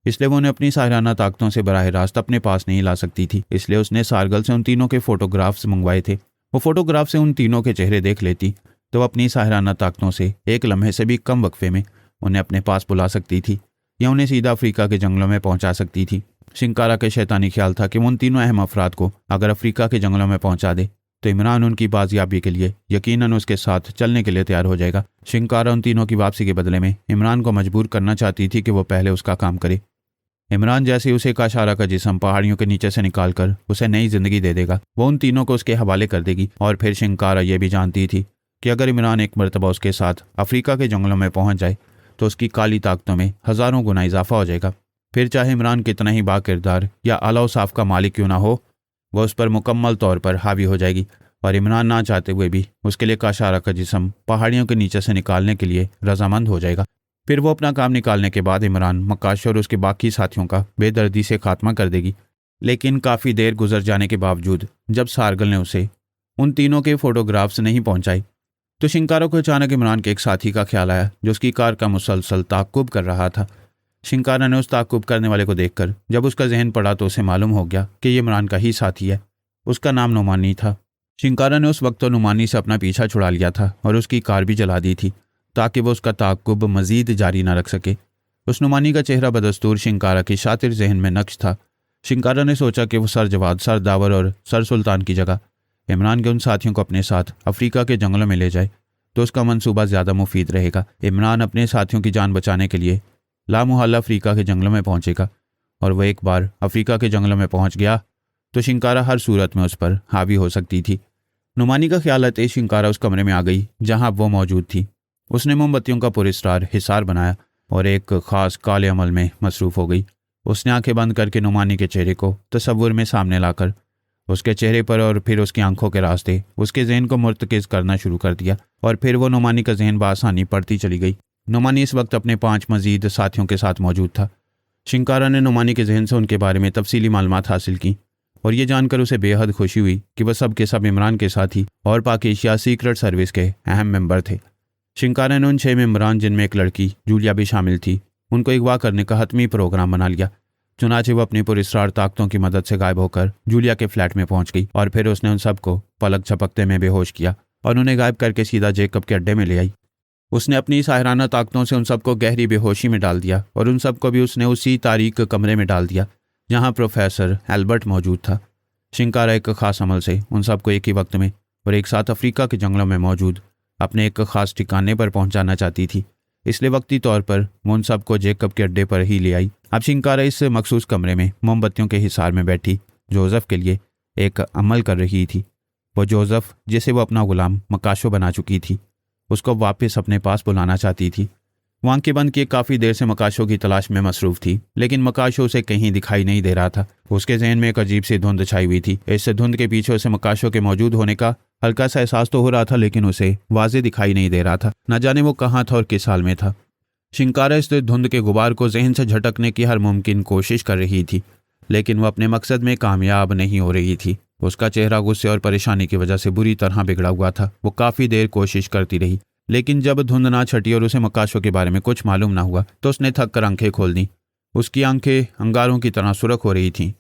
इसलिए वो उन्हें अपनी साहिराना ताकतों से बराह रास्त अपने पास नहीं ला सकती थी। इसलिए उसने सारगल से उन तीनों के फ़ोटोग्राफ्स मंगवाए थे। वो फ़ोटोग्राफ से उन तीनों के चेहरे देख लेती तो वह अपनी साहिराना ताकतों से एक लम्हे से भी कम वक्फे में उन्हें अपने पास बुला सकती थी या उन्हें सीधा अफ्रीका के जंगलों में पहुंचा सकती थी। शिंकारा का शैतानी ख्याल था कि उन तीनों अहम अफराद को अगर अफ्रीका के जंगलों में पहुंचा दे तो इमरान उनकी बाजियाबी के लिए यकीनन उसके साथ चलने के लिए तैयार हो जाएगा। शिंकारा उन तीनों की वापसी के बदले में इमरान को मजबूर करना चाहती थी कि वो पहले उसका काम करे। इमरान जैसे ही उसे काशारा का जिस्म पहाड़ियों के नीचे से निकालकर उसे नई जिंदगी दे देगा, वो उन तीनों को उसके हवाले कर देगी। और फिर शिंकारा ये भी जानती थी कि अगर इमरान एक मरतबा उसके साथ अफ्रीका के जंगलों में पहुंच जाए तो उसकी काली ताकतों में हज़ारों गुना इजाफा हो जाएगा। फिर चाहे इमरान कितना ही बाकिरदार या आला-औसाफ का मालिक क्यों ना हो, वह उस पर मुकम्मल तौर पर हावी हो जाएगी और इमरान ना चाहते हुए भी उसके लिए काशारा का जिस्म पहाड़ियों के नीचे से निकालने के लिए रजामंद हो जाएगा। फिर वो अपना काम निकालने के बाद इमरान, मकाशो और उसके बाकी साथियों का बेदर्दी से खात्मा कर देगी। लेकिन काफ़ी देर गुजर जाने के बावजूद जब सारगल ने उसे उन तीनों के फ़ोटोग्राफ्स नहीं पहुंचाई तो शिंकारा को अचानक इमरान के एक साथी का ख्याल आया जो उसकी कार का मुसलसल ताक़ुब कर रहा था। शिंकारा ने उस ताक़ुब करने वाले को देखकर जब उसका जहन पड़ा तो उसे मालूम हो गया कि ये इमरान का ही साथी है। उसका नाम नुमानी था। शिंकारा ने उस वक्त तो नुमानी से अपना पीछा छुड़ा लिया था और उसकी कार भी जला दी थी ताकि वो उसका ताक़ुब मज़ीद जारी न रख सके। उस नुमानी का चेहरा बदस्तूर शिंकारा की शातिर जहन में नक्श था। शिंकारा ने सोचा कि वो सर जवाद, सर दावर और सर सुल्तान की जगह इमरान के उन साथियों को अपने साथ अफ्रीका के जंगलों में ले जाए तो उसका मंसूबा ज़्यादा मुफीद रहेगा। इमरान अपने साथियों की जान बचाने के लिए लामुहल्ला अफ्रीका के जंगलों में पहुंचेगा और वह एक बार अफ्रीका के जंगलों में पहुंच गया तो शिंकारा हर सूरत में उस पर हावी हो सकती थी। नुमानी का ख्याल आते शिंकारा उस कमरे में आ गई जहां वो मौजूद थी। उसने मोमबत्तियों का पुरस्कार हिसार बनाया और एक ख़ास काले अमल में मसरूफ़ हो गई। उसने आंखें बंद करके नुमानी के चेहरे को तसव्वुर में सामने लाकर उसके चेहरे पर और फिर उसकी आंखों के रास्ते उसके जहन को मुर्तकिज़ करना शुरू कर दिया और फिर वो नुमानी का जहन बासानी पड़ती चली गई। नुमानी इस वक्त अपने 5 मज़ीद साथियों के साथ मौजूद था। शिंकारा ने नुमानी के जहन से उनके बारे में तफसीली मालूमात हासिल की और ये जानकर उसे बेहद खुशी हुई कि वह सब के सब इमरान के साथी और पाक एशिया सीक्रेट सर्विस के अहम मेंबर थे। शिंकारा ने उन 6 मेंबरान, जिनमें एक लड़की जूलिया भी शामिल थी, उनको अगवा करने का हतमी प्रोग्राम बना लिया। चुनाचे वो अपनी पुरस्कार ताकतों की मदद से गायब होकर जूलिया के फ्लैट में पहुंच गई और फिर उसने उन सबको पलक झपकते में बेहोश किया और उन्हें गायब करके सीधा जेकब के अड्डे में ले आई। उसने अपनी साहिराना ताकतों से उन सबको गहरी बेहोशी में डाल दिया और उन सबको भी उसने उसी तारीक कमरे में डाल दिया जहां प्रोफेसर एल्बर्ट मौजूद था। शिंकारा एक ख़ास अमल से उन सबको एक ही वक्त में और एक साथ अफ्रीका के जंगलों में मौजूद अपने एक ख़ास ठिकाने पर पहुंचाना चाहती थी, इसलिए वक्ती तौर पर वो उन सबको जेकब के अड्डे पर ही ले आई। अब शिंकारा इस मखसूस कमरे में मोमबत्तियों के हिसार में बैठी जोसेफ के लिए एक अमल कर रही थी। वो जोसेफ, जिसे वो अपना गुलाम मकाशो बना चुकी थी, उसको वापस अपने पास बुलाना चाहती थी। वो आंखें बंद किए काफ़ी देर से मकाशो की तलाश में मसरूफ़ थी, लेकिन मकाशो उसे कहीं दिखाई नहीं दे रहा था। उसके जहन में एक अजीब सी धुंध छाई हुई थी। इस धुंध के पीछे उसे मकाशो के मौजूद होने का हल्का सा एहसास तो हो रहा था, लेकिन उसे वाज़े दिखाई नहीं दे रहा था। न जाने वो कहाँ था और किस हाल में था। शिंकारा इस धुंध के गुबार को जहन से झटकने की हर मुमकिन कोशिश कर रही थी, लेकिन वह अपने मकसद में कामयाब नहीं हो रही थी। उसका चेहरा गुस्से और परेशानी की वजह से बुरी तरह बिगड़ा हुआ था। वो काफ़ी देर कोशिश करती रही, लेकिन जब धुंध ना छटी और उसे मकाशों के बारे में कुछ मालूम ना हुआ तो उसने थक कर आंखें खोल दी। उसकी आंखें अंगारों की तरह सुर्ख हो रही थीं।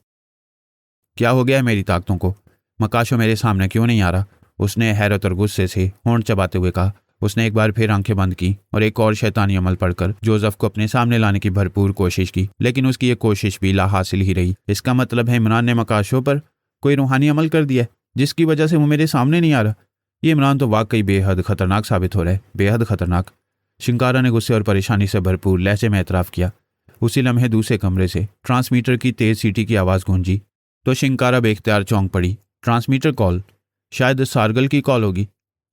क्या हो गया है मेरी ताकतों को? मकाशो मेरे सामने क्यों नहीं आ रहा? उसने हैरत और गुस्से से होंठ चबाते हुए कहा। उसने एक बार फिर आंखें बंद की और एक और शैतानी अमल पढ़कर जोसेफ को अपने सामने लाने की भरपूर कोशिश की, लेकिन उसकी ये कोशिश भी लाहासिल ही रही। इसका मतलब है इमरान ने मकाशो पर कोई रूहानी अमल कर दिया है, जिसकी वजह से वो मेरे सामने नहीं आ रहा। ये इमरान तो वाकई बेहद खतरनाक साबित हो रहा है, बेहद खतरनाक। शिंकारा ने गुस्से और परेशानी से भरपूर लहजे में एतराफ़ किया। उसी लम्हे दूसरे कमरे से ट्रांसमीटर की तेज सीटी की आवाज़ गूंजी तो शिंकारा बेख्तियार चौंक पड़ी। ट्रांसमीटर कॉल, शायद सारगल की कॉल होगी,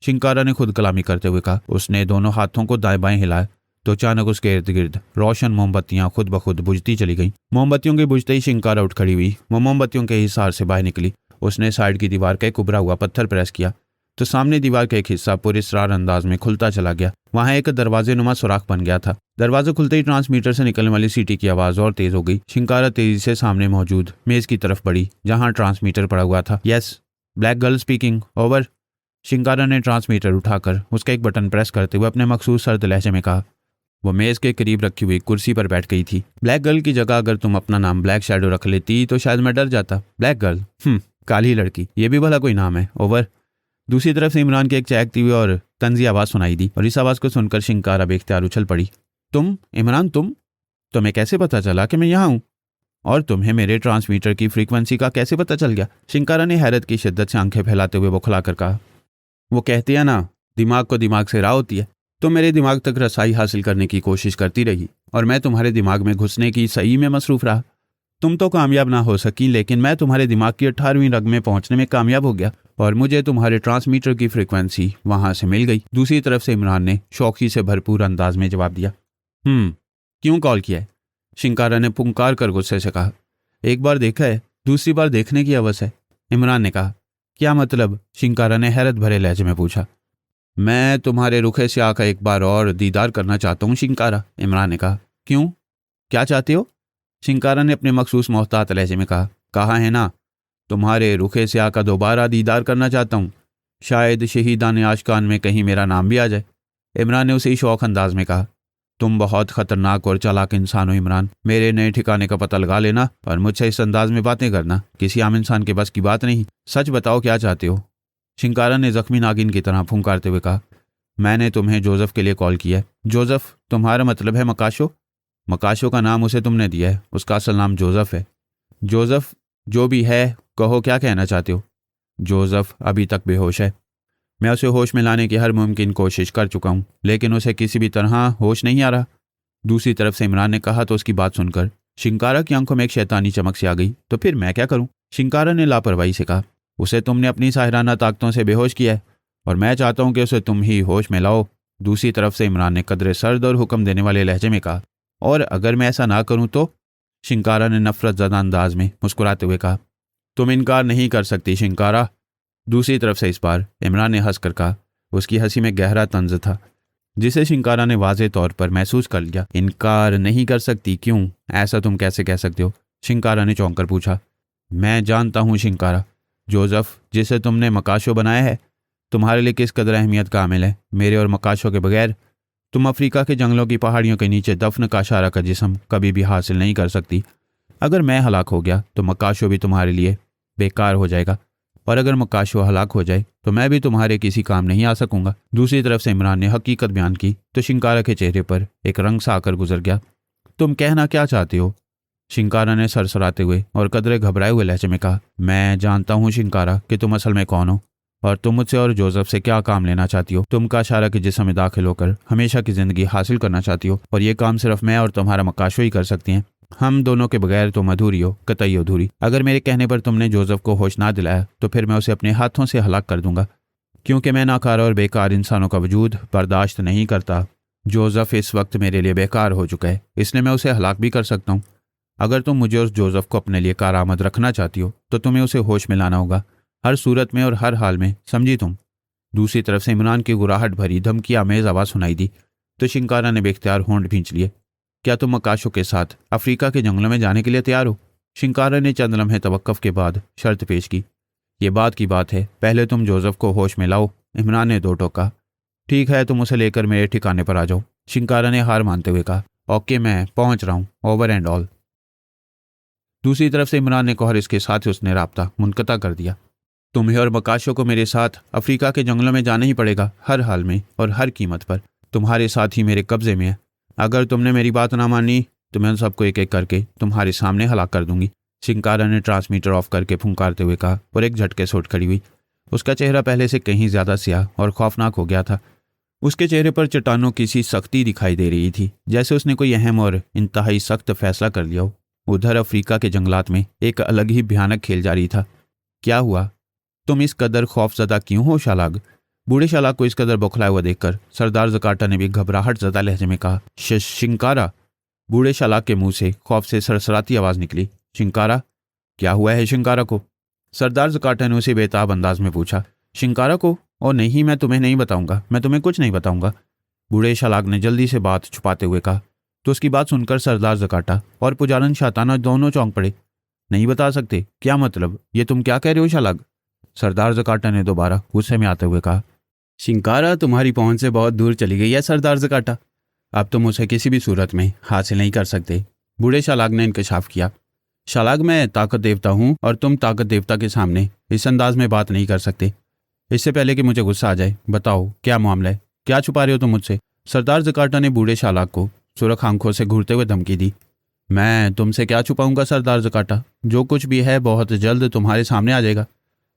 शिंकारा ने खुद कलामी करते हुए कहा। उसने दोनों हाथों को दाएं बाएं हिलाया तो अचानक उसके इर्द गिर्द रोशन मोमबत्तियां खुद ब खुद बुझती चली गईं। मोमबत्तियों के बुझते ही शिंकारा उठ खड़ी हुई। वो मोमबत्तियों के हिसार से बाहर निकली। उसने साइड की दीवार का एक उभरा हुआ पत्थर प्रेस किया तो सामने दीवार का एक हिस्सा पुरस्रार अंदाज में खुलता चला गया। वहां एक दरवाजे नुमा सुराख बन गया था। दरवाजा खुलते ही ट्रांसमीटर से निकलने वाली सीटी की आवाज़ और तेज हो गई। शिंकारा तेजी से सामने मौजूद मेज की तरफ बढ़ी जहां ट्रांसमीटर पड़ा हुआ था। Yes, black girl speaking, over. Shinkara ने ट्रांसमीटर उठाकर उसका एक बटन प्रेस करते हुए अपने मखसूस सर्द लहजे में कहा। वो मेज के करीब रखी हुई कुर्सी पर बैठ गई थी। ब्लैक गर्ल की जगह अगर तुम अपना नाम ब्लैक शैडो रख लेती तो शायद मैं डर जाता। ब्लैक गर्ल, काली लड़की, ये भी भला कोई नाम है? ओवर। दूसरी तरफ से इमरान की एक चहकती हुई और तंजी आवाज़ सुनाई दी और इस आवाज़ को सुनकर शिंकारा बेख्तियार उछल पड़ी। तुम इमरान, तुम? तुम्हें कैसे पता चला कि मैं यहाँ हूँ? और तुम्हें मेरे ट्रांसमीटर की फ्रीक्वेंसी का कैसे पता चल गया? शिंकारा ने हैरत की शिद्दत से आंखें फैलाते हुए बौखलाकर कहा। वो कहती है ना, दिमाग को दिमाग से राह होती है। तुम मेरे दिमाग तक रसाई हासिल करने की कोशिश करती रही और मैं तुम्हारे दिमाग में घुसने की सही में मसरूफ रहा। तुम तो कामयाब ना हो सकी, लेकिन मैं तुम्हारे दिमाग की 18वीं रग में पहुंचने में कामयाब हो गया और मुझे तुम्हारे ट्रांसमीटर की फ्रीक्वेंसी वहां से मिल गई। दूसरी तरफ से इमरान ने शौकी से भरपूर अंदाज में जवाब दिया। क्यों कॉल किया है? शिंकारा ने पुंकार कर गुस्से से कहा। एक बार देखा है, दूसरी बार देखने की हवस है, इमरान ने कहा। क्या मतलब? शिंकारा ने हैरत भरे लहजे में पूछा। मैं तुम्हारे रुखे से आकर एक बार और दीदार करना चाहता हूँ शिंकारा, इमरान ने कहा। क्यों, क्या चाहते हो? शिंकारा ने अपने मखसूस मोहतात लहजे में कहा। कहा है ना, तुम्हारे रुखे से आकर दोबारा दीदार करना चाहता हूँ। शायद शहीदान आशकान में कहीं मेरा नाम भी आ जाए, इमरान ने उसे शौक अंदाज में कहा। तुम बहुत खतरनाक और चालाक इंसान हो इमरान। मेरे नए ठिकाने का पता लगा लेना और मुझसे इस अंदाज में बातें करना किसी आम इंसान के बस की बात नहीं। सच बताओ, क्या चाहते हो? शिंकारा ने जख्मी नागिन की तरह फुंकारते हुए कहा। मैंने तुम्हें जोसेफ के लिए कॉल किया है। जोसेफ? तुम्हारा मतलब है मकाशो? मकाशो का नाम उसे तुमने दिया है, उसका असल नाम जोसेफ है। जोसेफ जो भी है, कहो क्या कहना चाहते हो? जोसेफ अभी तक बेहोश है। मैं उसे होश में लाने की हर मुमकिन कोशिश कर चुका हूँ, लेकिन उसे किसी भी तरह होश नहीं आ रहा। दूसरी तरफ से इमरान ने कहा तो उसकी बात सुनकर शिंकारा की आंखों में एक शैतानी चमक से आ गई। तो फिर मैं क्या करूं? शिंकारा ने लापरवाही से कहा। उसे तुमने अपनी साहिराना ताकतों से बेहोश किया है और मैं चाहता हूं कि उसे तुम ही होश में लाओ। दूसरी तरफ से इमरान ने कदरे सर्द और हुक्म देने वाले लहजे में कहा। और अगर मैं ऐसा ना करूं तो? शिंकारा ने नफरत ज़दा अंदाज में मुस्कुराते हुए कहा। तुम इनकार नहीं कर सकती शिंकारा। दूसरी तरफ से इस बार इमरान ने हंसकर कहा। उसकी हंसी में गहरा तंज था जिसे शिंकारा ने वाज़े तौर पर महसूस कर लिया। इनकार नहीं कर सकती? क्यों, ऐसा तुम कैसे कह सकते हो? शिंकारा ने चौंक कर पूछा। मैं जानता हूँ शिंकारा, जोसेफ जिसे तुमने मकाशो बनाया है तुम्हारे लिए किस कदर अहमियत का हामिल है। मेरे और मकाशो के बगैर तुम अफ्रीका के जंगलों की पहाड़ियों के नीचे दफन का शारा का जिस्म कभी भी हासिल नहीं कर सकती। अगर मैं हलाक हो गया तो मकाशो भी तुम्हारे लिए बेकार हो जाएगा और अगर मकाशो हलाक हो जाए तो मैं भी तुम्हारे किसी काम नहीं आ सकूंगा। दूसरी तरफ से इमरान ने हकीकत बयान की तो शिंकारा के चेहरे पर एक रंग सा आकर गुजर गया। तुम कहना क्या चाहते हो? शिंकारा ने सरसराते हुए और कदरे घबराए हुए लहजे में कहा। मैं जानता हूँ शिंकारा कि तुम असल में कौन हो और तुम मुझसे और जोसेफ से क्या काम लेना चाहती हो। तुम काशारा के जिस्म में दाखिल होकर हमेशा की जिंदगी हासिल करना चाहती हो और ये काम सिर्फ मैं और तुम्हारा मकाशो ही कर सकती हैं। हम दोनों के बगैर तुम अधूरी हो, कतई अधूरी। अगर मेरे कहने पर तुमने जोसेफ को होश ना दिलाया तो फिर मैं उसे अपने हाथों से हलाक कर दूंगा, क्योंकि मैं नाकारा और बेकार इंसानों का वजूद बर्दाश्त नहीं करता। जोसेफ इस वक्त मेरे लिए बेकार हो चुका है, इसलिए मैं उसे हलाक भी कर सकता हूँ। अगर तुम मुझे उस जोसेफ को अपने लिए कारामद रखना चाहती हो तो तुम्हें उसे होश में लाना होगा, हर सूरत में और हर हाल में, समझी तुम? दूसरी तरफ से इमरान की गुराहट भरी धमकी आमेज आवाज़ सुनाई दी। तो शिंकारा ने बेख्तियार होंठ भींच लिए। क्या तुम मकाशों के साथ अफ्रीका के जंगलों में जाने के लिए तैयार हो? शिंकारा ने चंद लम्हे तवक्कुफ के बाद शर्त पेश की। ये बात की बात है, पहले तुम जोसेफ को होश में लाओ। इमरान ने दो टोका। ठीक है, तुम उसे लेकर मेरे ठिकाने पर आ जाओ, शिंकारा ने हार मानते हुए कहा। ओके, मैं पहुंच रहा हूं, ओवर एंड ऑल। दूसरी तरफ से इमरान ने कहा और इसके साथ ही उसने राब्ता मुनक़ता कर दिया। तुम्हें और मकाशों को मेरे साथ अफ्रीका के जंगलों में जाना ही पड़ेगा, हर हाल में और हर कीमत पर। तुम्हारे साथ ही मेरे कब्जे में है। अगर तुमने मेरी बात ना मानी तो मैं उन सबको एक एक करके तुम्हारे सामने हलाक कर दूंगी, शिंकारा ने ट्रांसमीटर ऑफ करके फुंकारते हुए कहा और एक झटके से उठ खड़ी हुई। उसका चेहरा पहले से कहीं ज्यादा स्याह और खौफनाक हो गया था। उसके चेहरे पर चट्टानों की सी सख्ती दिखाई दे रही थी, जैसे उसने कोई अहम और इंतहाई सख्त फैसला कर लिया हो। उधर अफ्रीका के जंगलात में एक अलग ही भयानक खेल जारी था। क्या हुआ? तुम इस कदर खौफजदा क्यों हो शालाग? बूढ़े शालाग को इस कदर बौखलाया हुआ देखकर सरदार ज़काटा ने भी घबराहट ज़दा लहजे में कहा, शिंकारा। बूढ़े शालाग के मुंह से खौफ से सरसराती आवाज़ निकली। शिंकारा? क्या हुआ है शिंकारा को? सरदार ज़काटा ने उसे बेताब अंदाज में पूछा। शिंकारा को? ओ नहीं, मैं तुम्हें नहीं बताऊंगा, मैं तुम्हें कुछ नहीं बताऊंगा, बूढ़े शालाग ने जल्दी से बात छुपाते हुए कहा। तो उसकी बात सुनकर सरदार ज़काटा और पुजारन शाताना दोनों चौंक पड़े। नहीं बता सकते? क्या मतलब? ये तुम क्या कह रहे हो शालाग? सरदार ज़काटा ने दोबारा गुस्से में आते हुए कहा। शिंकारा तुम्हारी पहुंच से बहुत दूर चली गई है सरदार ज़काटा, अब तुम उसे किसी भी सूरत में हासिल नहीं कर सकते, बूढ़े शालाग ने इंकशाफ किया। शालाग, मैं ताकत देवता हूँ और तुम ताकत देवता के सामने इस अंदाज में बात नहीं कर सकते। इससे पहले कि मुझे गुस्सा आ जाए, बताओ क्या मामला है? क्या छुपा रहे हो तुम मुझसे? सरदार ज़काटा ने बूढ़े शालाग को सुरख आंखों से घूरते हुए धमकी दी। मैं तुमसे क्या छुपाऊंगा सरदार ज़काटा? जो कुछ भी है बहुत जल्द तुम्हारे सामने आ जाएगा,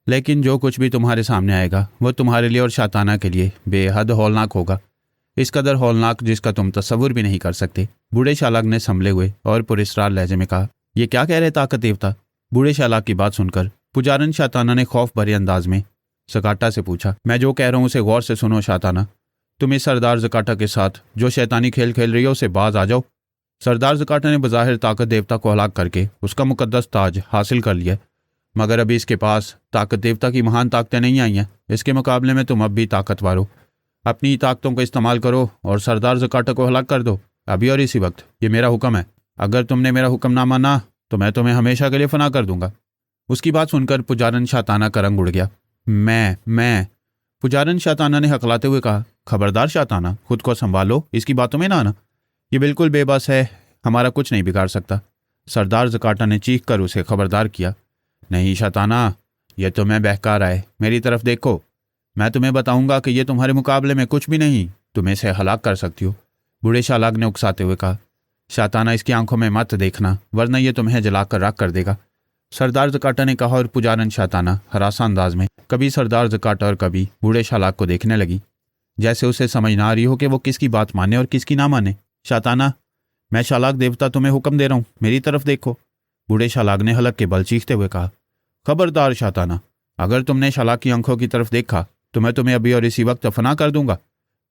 लेकिन जो कुछ भी तुम्हारे सामने आएगा वो तुम्हारे लिए और शाताना के लिए बेहद हौलनाक होगा, इस कदर हौलनाक जिसका तुम तस्वुर भी नहीं कर सकते, बूढ़े शालाग ने संभले हुए और पुरस्कार लहजे में कहा। ये क्या कह रहे ताकत देवता? बूढ़े शालाग की बात सुनकर पुजारन शाताना ने खौफ भरे अंदाज में ज़काटा से पूछा। मैं जो कह रहा हूँ उसे गौर से सुनो शाताना, तुम इस सरदार ज़काटा के साथ जो शैतानी खेल खेल रही हो उसे बाज आ जाओ। सरदार ज़काटा ने बज़ाहिर ताकत देवता को हलाक करके उसका मुकद्दस ताज हासिल कर लिया, मगर अभी इसके पास ताकत देवता की महान ताकतें नहीं आई हैं। इसके मुकाबले में तुम अब भी ताकतवर हो। अपनी ताकतों का इस्तेमाल करो और सरदार ज़काटा को हलाक कर दो, अभी और इसी वक्त। ये मेरा हुक्म है। अगर तुमने मेरा हुक्म ना माना तो मैं तुम्हें हमेशा के लिए फना कर दूंगा। उसकी बात सुनकर पुजारन शाताना का रंग उड़ गया। मैं पुजारन शाताना ने हकलाते हुए कहा। खबरदार शाताना, खुद को संभालो, इसकी बातों में ना आना। ये बिल्कुल बेबस है, हमारा कुछ नहीं बिगाड़ सकता। सरदार ज़काटा ने चीख कर उसे खबरदार किया। नहीं शाताना, यह तुम्हें बहका रहा है, मेरी तरफ देखो, मैं तुम्हें बताऊंगा कि यह तुम्हारे मुकाबले में कुछ भी नहीं, तुम इसे हलाक कर सकती हो, बूढ़े शालाग ने उकसाते हुए कहा। शाताना, इसकी आंखों में मत देखना वरना यह तुम्हें जलाकर राख कर देगा, सरदार ज़काटा ने कहा। और पुजारन शाताना हरासा अंदाज में कभी सरदार ज़काटा और कभी बूढ़े शालाग को देखने लगी, जैसे उसे समझ ना आ रही हो कि वो किसकी बात माने और किसकी ना माने। शाताना, मैं शालाग देवता तुम्हें हुक्म दे रहा हूँ, मेरी तरफ देखो, बूढ़े शालाग ने हलक के बल चीखते हुए कहा। खबरदार शाताना, अगर तुमने शालाग की आंखों की तरफ देखा तो मैं तुम्हें अभी और इसी वक्त फना कर दूंगा,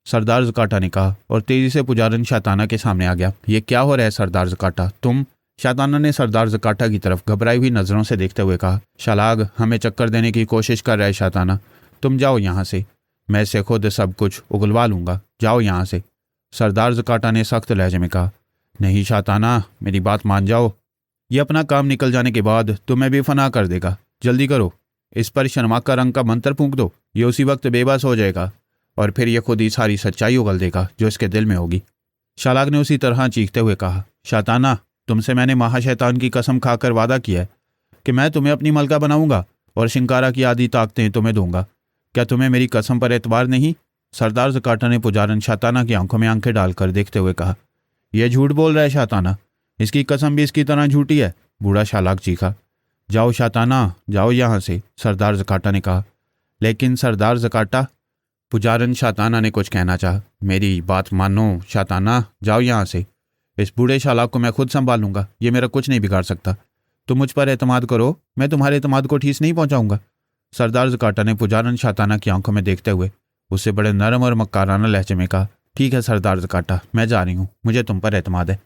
सरदार ज़काटा ने कहा और तेजी से पुजारन शाताना के सामने आ गया। ये क्या हो रहा है सरदार ज़काटा? तुम? शाताना ने सरदार ज़काटा की तरफ घबराई हुई नजरों से देखते हुए कहा। शालाग हमें चक्कर देने की कोशिश कर रहा है शाताना, तुम जाओ यहाँ से, मैं इसे खुद सब कुछ उगलवा लूंगा, जाओ यहाँ से, सरदार ज़काटा ने सख्त लहजे में कहा। नहीं शाताना, मेरी बात मान जाओ, ये अपना काम निकल जाने के बाद तुम्हें भी फना कर देगा, जल्दी करो, इस पर शर्माका रंग का मंत्र फूंक दो, ये उसी वक्त बेबस हो जाएगा और फिर ये खुद ही सारी सच्चाई उगल देगा जो इसके दिल में होगी, शालाग ने उसी तरह चीखते हुए कहा। शाताना, तुमसे मैंने महाशैतान की कसम खाकर वादा किया है कि मैं तुम्हें अपनी मलका बनाऊंगा और शिंकारा की आदि ताकतें तुम्हें दूंगा, क्या तुम्हें मेरी कसम पर एतबार नहीं? सरदार ज़काटा ने पुजारन शाताना की आंखों में आंखें डालकर देखते हुए कहा। यह झूठ बोल रहा है शाताना, इसकी कसम भी इसकी तरह झूठी है, बूढ़ा शालाग चीखा। जाओ शाताना, जाओ यहाँ से, सरदार ज़काटा ने कहा। लेकिन सरदार ज़काटा, पुजारन शाताना ने कुछ कहना चाहा। मेरी बात मानो शाताना, जाओ यहाँ से, इस बूढ़े शालाग को मैं खुद संभालूंगा, ये मेरा कुछ नहीं बिगाड़ सकता, तुम मुझ पर एतमाद करो, मैं तुम्हारे एतमाद को ठेस नहीं पहुंचाऊंगा, सरदार ज़काटा ने पुजारन शाताना की आंखों में देखते हुए उससे बड़े नरम और मक्काराना लहजे में कहा। ठीक है सरदार ज़काटा, मैं जा रही हूँ, मुझे तुम पर एतमाद है,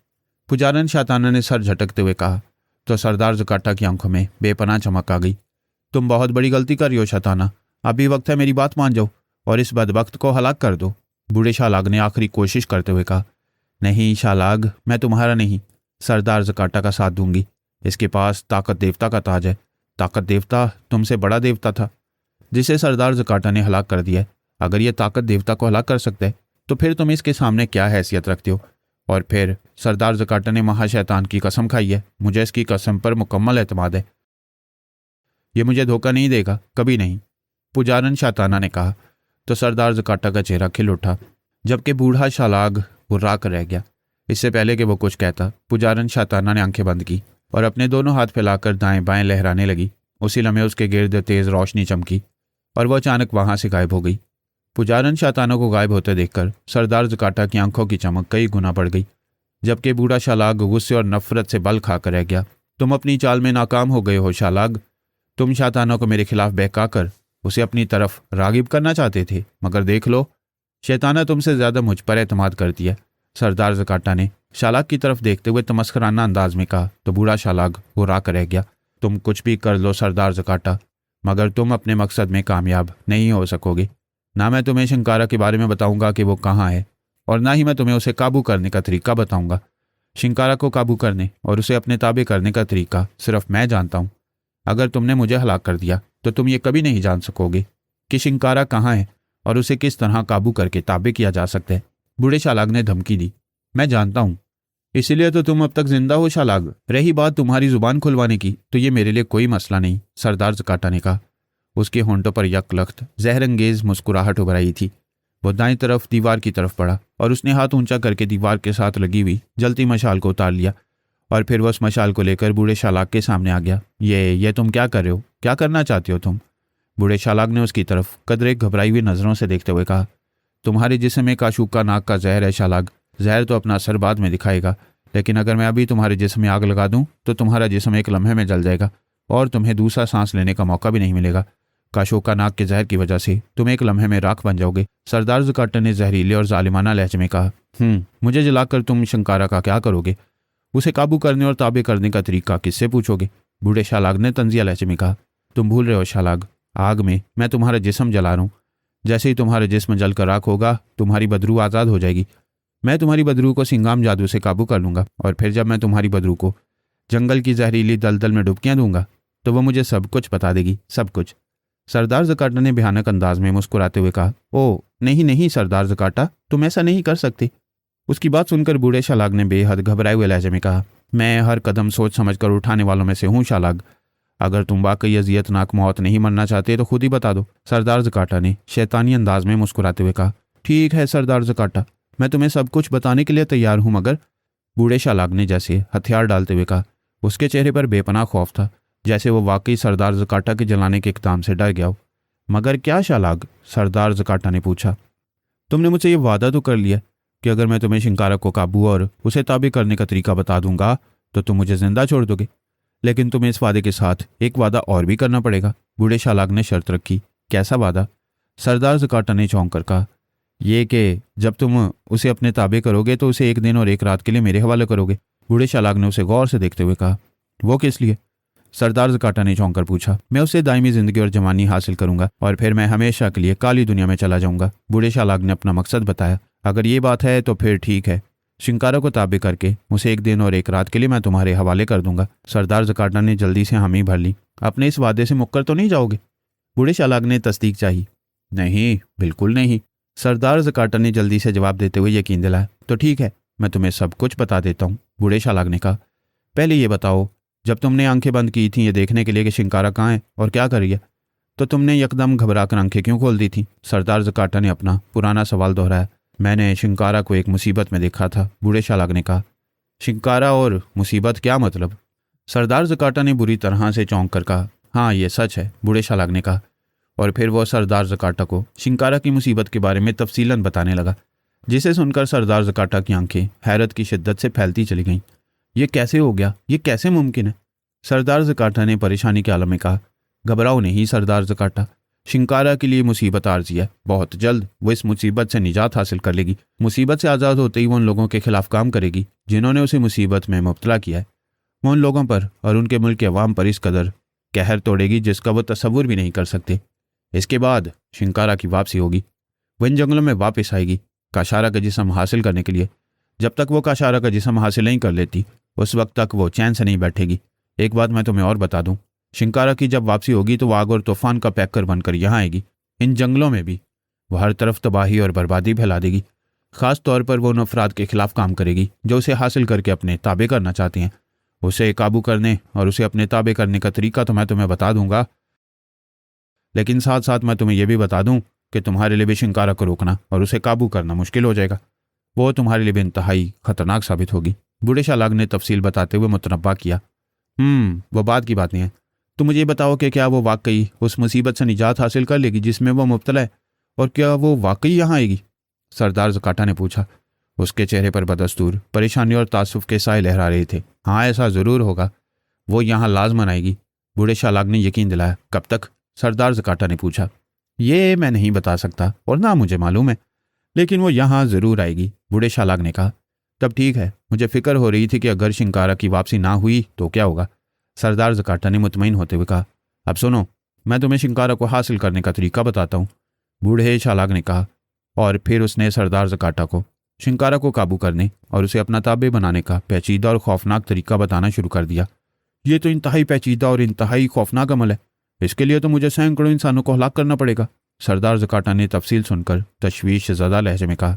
पुजारन शाताना ने सर झटकते हुए कहा। तो सरदार ज़काटा की आंखों में बेपनाह चमक आ गई। तुम बहुत बड़ी गलती कर रही हो शाताना, अभी वक्त है, मेरी बात मान जाओ और इस बदबख्त को हलाक कर दो, बूढ़े शालाग ने आखिरी कोशिश करते हुए कहा। नहीं शालाग, मैं तुम्हारा नहीं, सरदार ज़काटा का साथ दूंगी। इसके पास ताकत देवता का ताज है। ताकत देवता तुमसे बड़ा देवता था जिसे सरदार ज़काटा ने हलाक कर दिया है। अगर ये ताकत देवता को हलाक कर सकता है तो फिर तुम इसके सामने क्या हैसियत रखते हो? और फिर सरदार ज़काटा ने महाशैतान की कसम खाई है। मुझे इसकी कसम पर मुकम्मल एतमाद है। ये मुझे धोखा नहीं देगा, कभी नहीं, पुजारन शाताना ने कहा। तो सरदार ज़काटा का चेहरा खिल उठा, जबकि बूढ़ा शालाग हुर्रा कर रह गया। इससे पहले कि वो कुछ कहता, पुजारन शाताना ने आंखें बंद की और अपने दोनों हाथ फैलाकर दाएं बाएं लहराने लगी। उसी लम्हे उसके गिर्द तेज रोशनी चमकी और वह अचानक वहां से गायब हो गई। पुजारन शाताना को गायब होते देखकर सरदार ज़काटा की आंखों की चमक कई गुना बढ़ गई, जबकि बूढ़ा शालाग गुस्से और नफरत से बल खाकर रह गया। तुम अपनी चाल में नाकाम हो गए हो शालाग। तुम शाताना को मेरे खिलाफ बहकाकर उसे अपनी तरफ रागिब करना चाहते थे, मगर देख लो, शैताना तुमसे ज्यादा मुझ पर एतमाद करती है। सरदार ज़काटा ने शालाग की तरफ देखते हुए तमस्कराना अंदाज में कहा। तो बूढ़ा शालाग हुर्रा कर रह गया। तुम कुछ भी कर लो सरदार ज़काटा, मगर तुम अपने मकसद में कामयाब नहीं हो सकोगे। ना मैं तुम्हें शिंकारा के बारे में बताऊंगा कि वो कहाँ है, और ना ही मैं तुम्हें उसे काबू करने का तरीका बताऊंगा। शिंकारा को काबू करने और उसे अपने ताबे करने का तरीका सिर्फ मैं जानता हूँ। अगर तुमने मुझे हलाक कर दिया तो तुम ये कभी नहीं जान सकोगे कि शिंकारा कहाँ है और उसे किस तरह काबू करके ताबे किया जा सकता है। बूढ़े शालाग ने धमकी दी। मैं जानता हूँ, इसीलिए तो तुम अब तक जिंदा हो शालाग। रही बात तुम्हारी जुबान खुलवाने की, तो ये मेरे लिए कोई मसला नहीं, सरदार ज़काटा ने कहा। उसके होंठों पर यकलख्त जहरंगेज मुस्कुराहट उभर आई थी। वो दाईं तरफ दीवार की तरफ बढ़ा और उसने हाथ ऊंचा करके दीवार के साथ लगी हुई जलती मशाल को उतार लिया और फिर वह उस मशाल को लेकर बूढ़े शालाग के सामने आ गया। ये तुम क्या कर रहे हो? क्या करना चाहते हो तुम? बूढ़े शालाग ने उसकी तरफ कदरे घबराई हुई नजरों से देखते हुए कहा। तुम्हारे जिस्म एक आशूका नाक का जहर है शालाग। जहर तो अपना असर बाद में दिखाएगा, लेकिन अगर मैं अभी तुम्हारे जिस्म में आग लगा दूं तो तुम्हारा जिस्म एक लम्हे में जल जाएगा और तुम्हें दूसरा सांस लेने का मौका भी नहीं मिलेगा। काशोका नाक के जहर की वजह से तुम एक लम्हे में राख बन जाओगे, सरदार ज़काटा ने जहरीले और जालिमाना लहजे में कहा। मुझे जलाकर तुम शिंकारा का क्या करोगे? उसे काबू करने और ताबे करने का तरीका किससे पूछोगे? बूढ़े शालाग ने तंजिया लहजे में कहा। तुम भूल रहे हो शालाग, आग में मैं तुम्हारा जिस्म जला रहा हूँ। जैसे ही तुम्हारा जिस्म जलकर राख होगा, तुम्हारी बदरू आज़ाद हो जाएगी। मैं तुम्हारी बदरू को सिंगाम जादू से काबू कर लूंगा और फिर जब मैं तुम्हारी बदरू को जंगल की जहरीली दलदल में डुबकियां दूंगा तो वह मुझे सब कुछ बता देगी, सब कुछ। सरदार ज़काटा ने भयानक अंदाज में मुस्कुराते हुए कहा। ओ नहीं नहीं सरदार ज़काटा, तुम ऐसा नहीं कर सकते। उसकी बात सुनकर बूढ़े शालाग ने बेहद घबराए हुए लहजे में कहा। मैं हर कदम सोच समझ कर उठाने वालों में से हूँ शालाग। अगर तुम वाकई अजियतनाक मौत नहीं मरना चाहते तो खुद ही बता दो, सरदार ज़काटा ने शैतानी अंदाज में मुस्कुराते हुए कहा। ठीक है सरदार ज़काटा, मैं तुम्हें सब कुछ बताने के लिए तैयार हूं, मगर बूढ़े शालाग ने जैसे हथियार डालते हुए कहा। उसके चेहरे पर बेपनाह खौफ था, जैसे वो वाकई सरदार ज़काटा के जलाने के इक़दाम से डर गया हो। मगर क्या शालाग? सरदार ज़काटा ने पूछा। तुमने मुझसे ये वादा तो कर लिया कि अगर मैं तुम्हें शिंकारा को काबू और उसे ताबे करने का तरीका बता दूंगा तो तुम मुझे जिंदा छोड़ दोगे, लेकिन तुम्हें इस वादे के साथ एक वादा और भी करना पड़ेगा। बूढ़े शालाग ने शर्त रखी। कैसा वादा? सरदार ज़काटा ने चौंक कर कहा। ये कि जब तुम उसे अपने ताबे करोगे तो उसे एक दिन और एक रात के लिए मेरे हवाले करोगे। बूढ़े शालाग ने उसे गौर से देखते हुए कहा। वो किस लिए? सरदार ज़काटा ने चौंक कर पूछा। मैं उससे दायमी जिंदगी और जवानी हासिल करूंगा और फिर मैं हमेशा के लिए काली दुनिया में चला जाऊंगा। बूढ़े शालाग ने अपना मकसद बताया। अगर ये बात है तो फिर ठीक है, शिंकारा को ताबे करके उसे एक दिन और एक रात के लिए मैं तुम्हारे हवाले कर दूंगा। सरदार ज़काटा ने जल्दी से हामी भर ली। अपने इस वादे से मुक्कर तो नहीं जाओगे? बूढ़े शालाग ने तस्दीक चाही। नहीं, बिल्कुल नहीं, सरदार ज़काटा ने जल्दी से जवाब देते हुए यकीन दिलाया। तो ठीक है, मैं तुम्हें सब कुछ बता देता हूँ, बूढ़े शालाग ने कहा। पहले ये बताओ, जब तुमने आंखें बंद की थीं ये देखने के लिए कि शिंकारा कहाँ है और क्या कर रही है, तो तुमने यकदम घबराकर आंखें क्यों खोल दी थीं? सरदार ज़काटा ने अपना पुराना सवाल दोहराया। मैंने शिंकारा को एक मुसीबत में देखा था, बूढ़े शालाग ने कहा। शिंकारा और मुसीबत, क्या मतलब? सरदार ज़काटा ने बुरी तरह से चौंक कर कहा। हाँ, ये सच है, बूढ़े शालाग ने कहा। और फिर वह सरदार ज़काटा को शिंकारा की मुसीबत के बारे में तफसीलन बताने लगा, जिसे सुनकर सरदार ज़काटा की आंखें हैरत की शिद्दत से फैलती चली गईं। ये कैसे हो गया? ये कैसे मुमकिन है? सरदार ज़काटा ने परेशानी के आलम में कहा। घबराओ नहीं सरदार ज़काटा, शिंकारा के लिए मुसीबत आर्जी है। बहुत जल्द वो इस मुसीबत से निजात हासिल कर लेगी। मुसीबत से आज़ाद होते ही वो उन लोगों के खिलाफ काम करेगी जिन्होंने उसे मुसीबत में मुब्तला किया है। वो उन लोगों पर और उनके मुल्क के अवाम पर इस कदर कहर तोड़ेगी जिसका वो तसव्वुर भी नहीं कर सकते। इसके बाद शिंकारा की वापसी होगी। वो इन जंगलों में वापस आएगी काशारा का जिस्म हासिल करने के लिए। जब तक वो काशारा का जिस्म हासिल नहीं कर लेती उस वक्त तक वो चैन से नहीं बैठेगी। एक बात मैं तुम्हें और बता दूं, शिंकारा की जब वापसी होगी तो वो आग और तूफान का पैकर बनकर यहाँ आएगी। इन जंगलों में भी वो हर तरफ तबाही और बर्बादी फैला देगी। खास तौर पर वो उन अफराद के खिलाफ काम करेगी जो उसे हासिल करके अपने ताबे करना चाहते हैं। उसे काबू करने और उसे अपने ताबे करने का तरीका तो मैं तुम्हें बता दूंगा, लेकिन साथ साथ मैं तुम्हें यह भी बता दूं कि तुम्हारे लिए भी शिंकारा को रोकना और उसे काबू करना मुश्किल हो जाएगा। वो तुम्हारे लिए भी इंतहाई खतरनाक साबित होगी। बूढ़े शालाग ने तफसील बताते हुए मुतनब्बा किया। वो बात की बातें हैं। तुम मुझे बताओ कि क्या वो वाकई उस मुसीबत से निजात हासिल कर लेगी जिसमें वो मुब्तला है, और क्या वो वाकई यहाँ आएगी? सरदार ज़काटा ने पूछा। उसके चेहरे पर बदस्तूर परेशानी और तासुफ के साए लहरा रहे थे। हाँ, ऐसा ज़रूर होगा, वो यहाँ लाजमन आएगी, बूढ़े शालाग ने यकीन दिलाया। कब तक? सरदार ज़काटा ने पूछा। ये मैं नहीं बता सकता और ना मुझे मालूम है, लेकिन वो यहाँ ज़रूर आएगी, बूढ़े शालाग ने कहा। तब ठीक है, मुझे फिक्र हो रही थी कि अगर शिंकारा की वापसी ना हुई तो क्या होगा। सरदार ज़काटा ने मुतमईन होते हुए कहा। अब सुनो, मैं तुम्हें शिंकारा को हासिल करने का तरीका बताता हूँ, बूढ़े शालाग ने कहा। और फिर उसने सरदार ज़काटा को शिंकारा को काबू करने और उसे अपना ताबे बनाने का पेचीदा और खौफनाक तरीका बताना शुरू कर दिया। ये तो इंतहाई पेचीदा और इंतहाई खौफनाक अमल है, इसके लिए तो मुझे सैकड़ों इंसानों को हलाक करना पड़ेगा। सरदार ज़काटा ने तफसील सुनकर तशवीश ज़दा लहजे में कहा।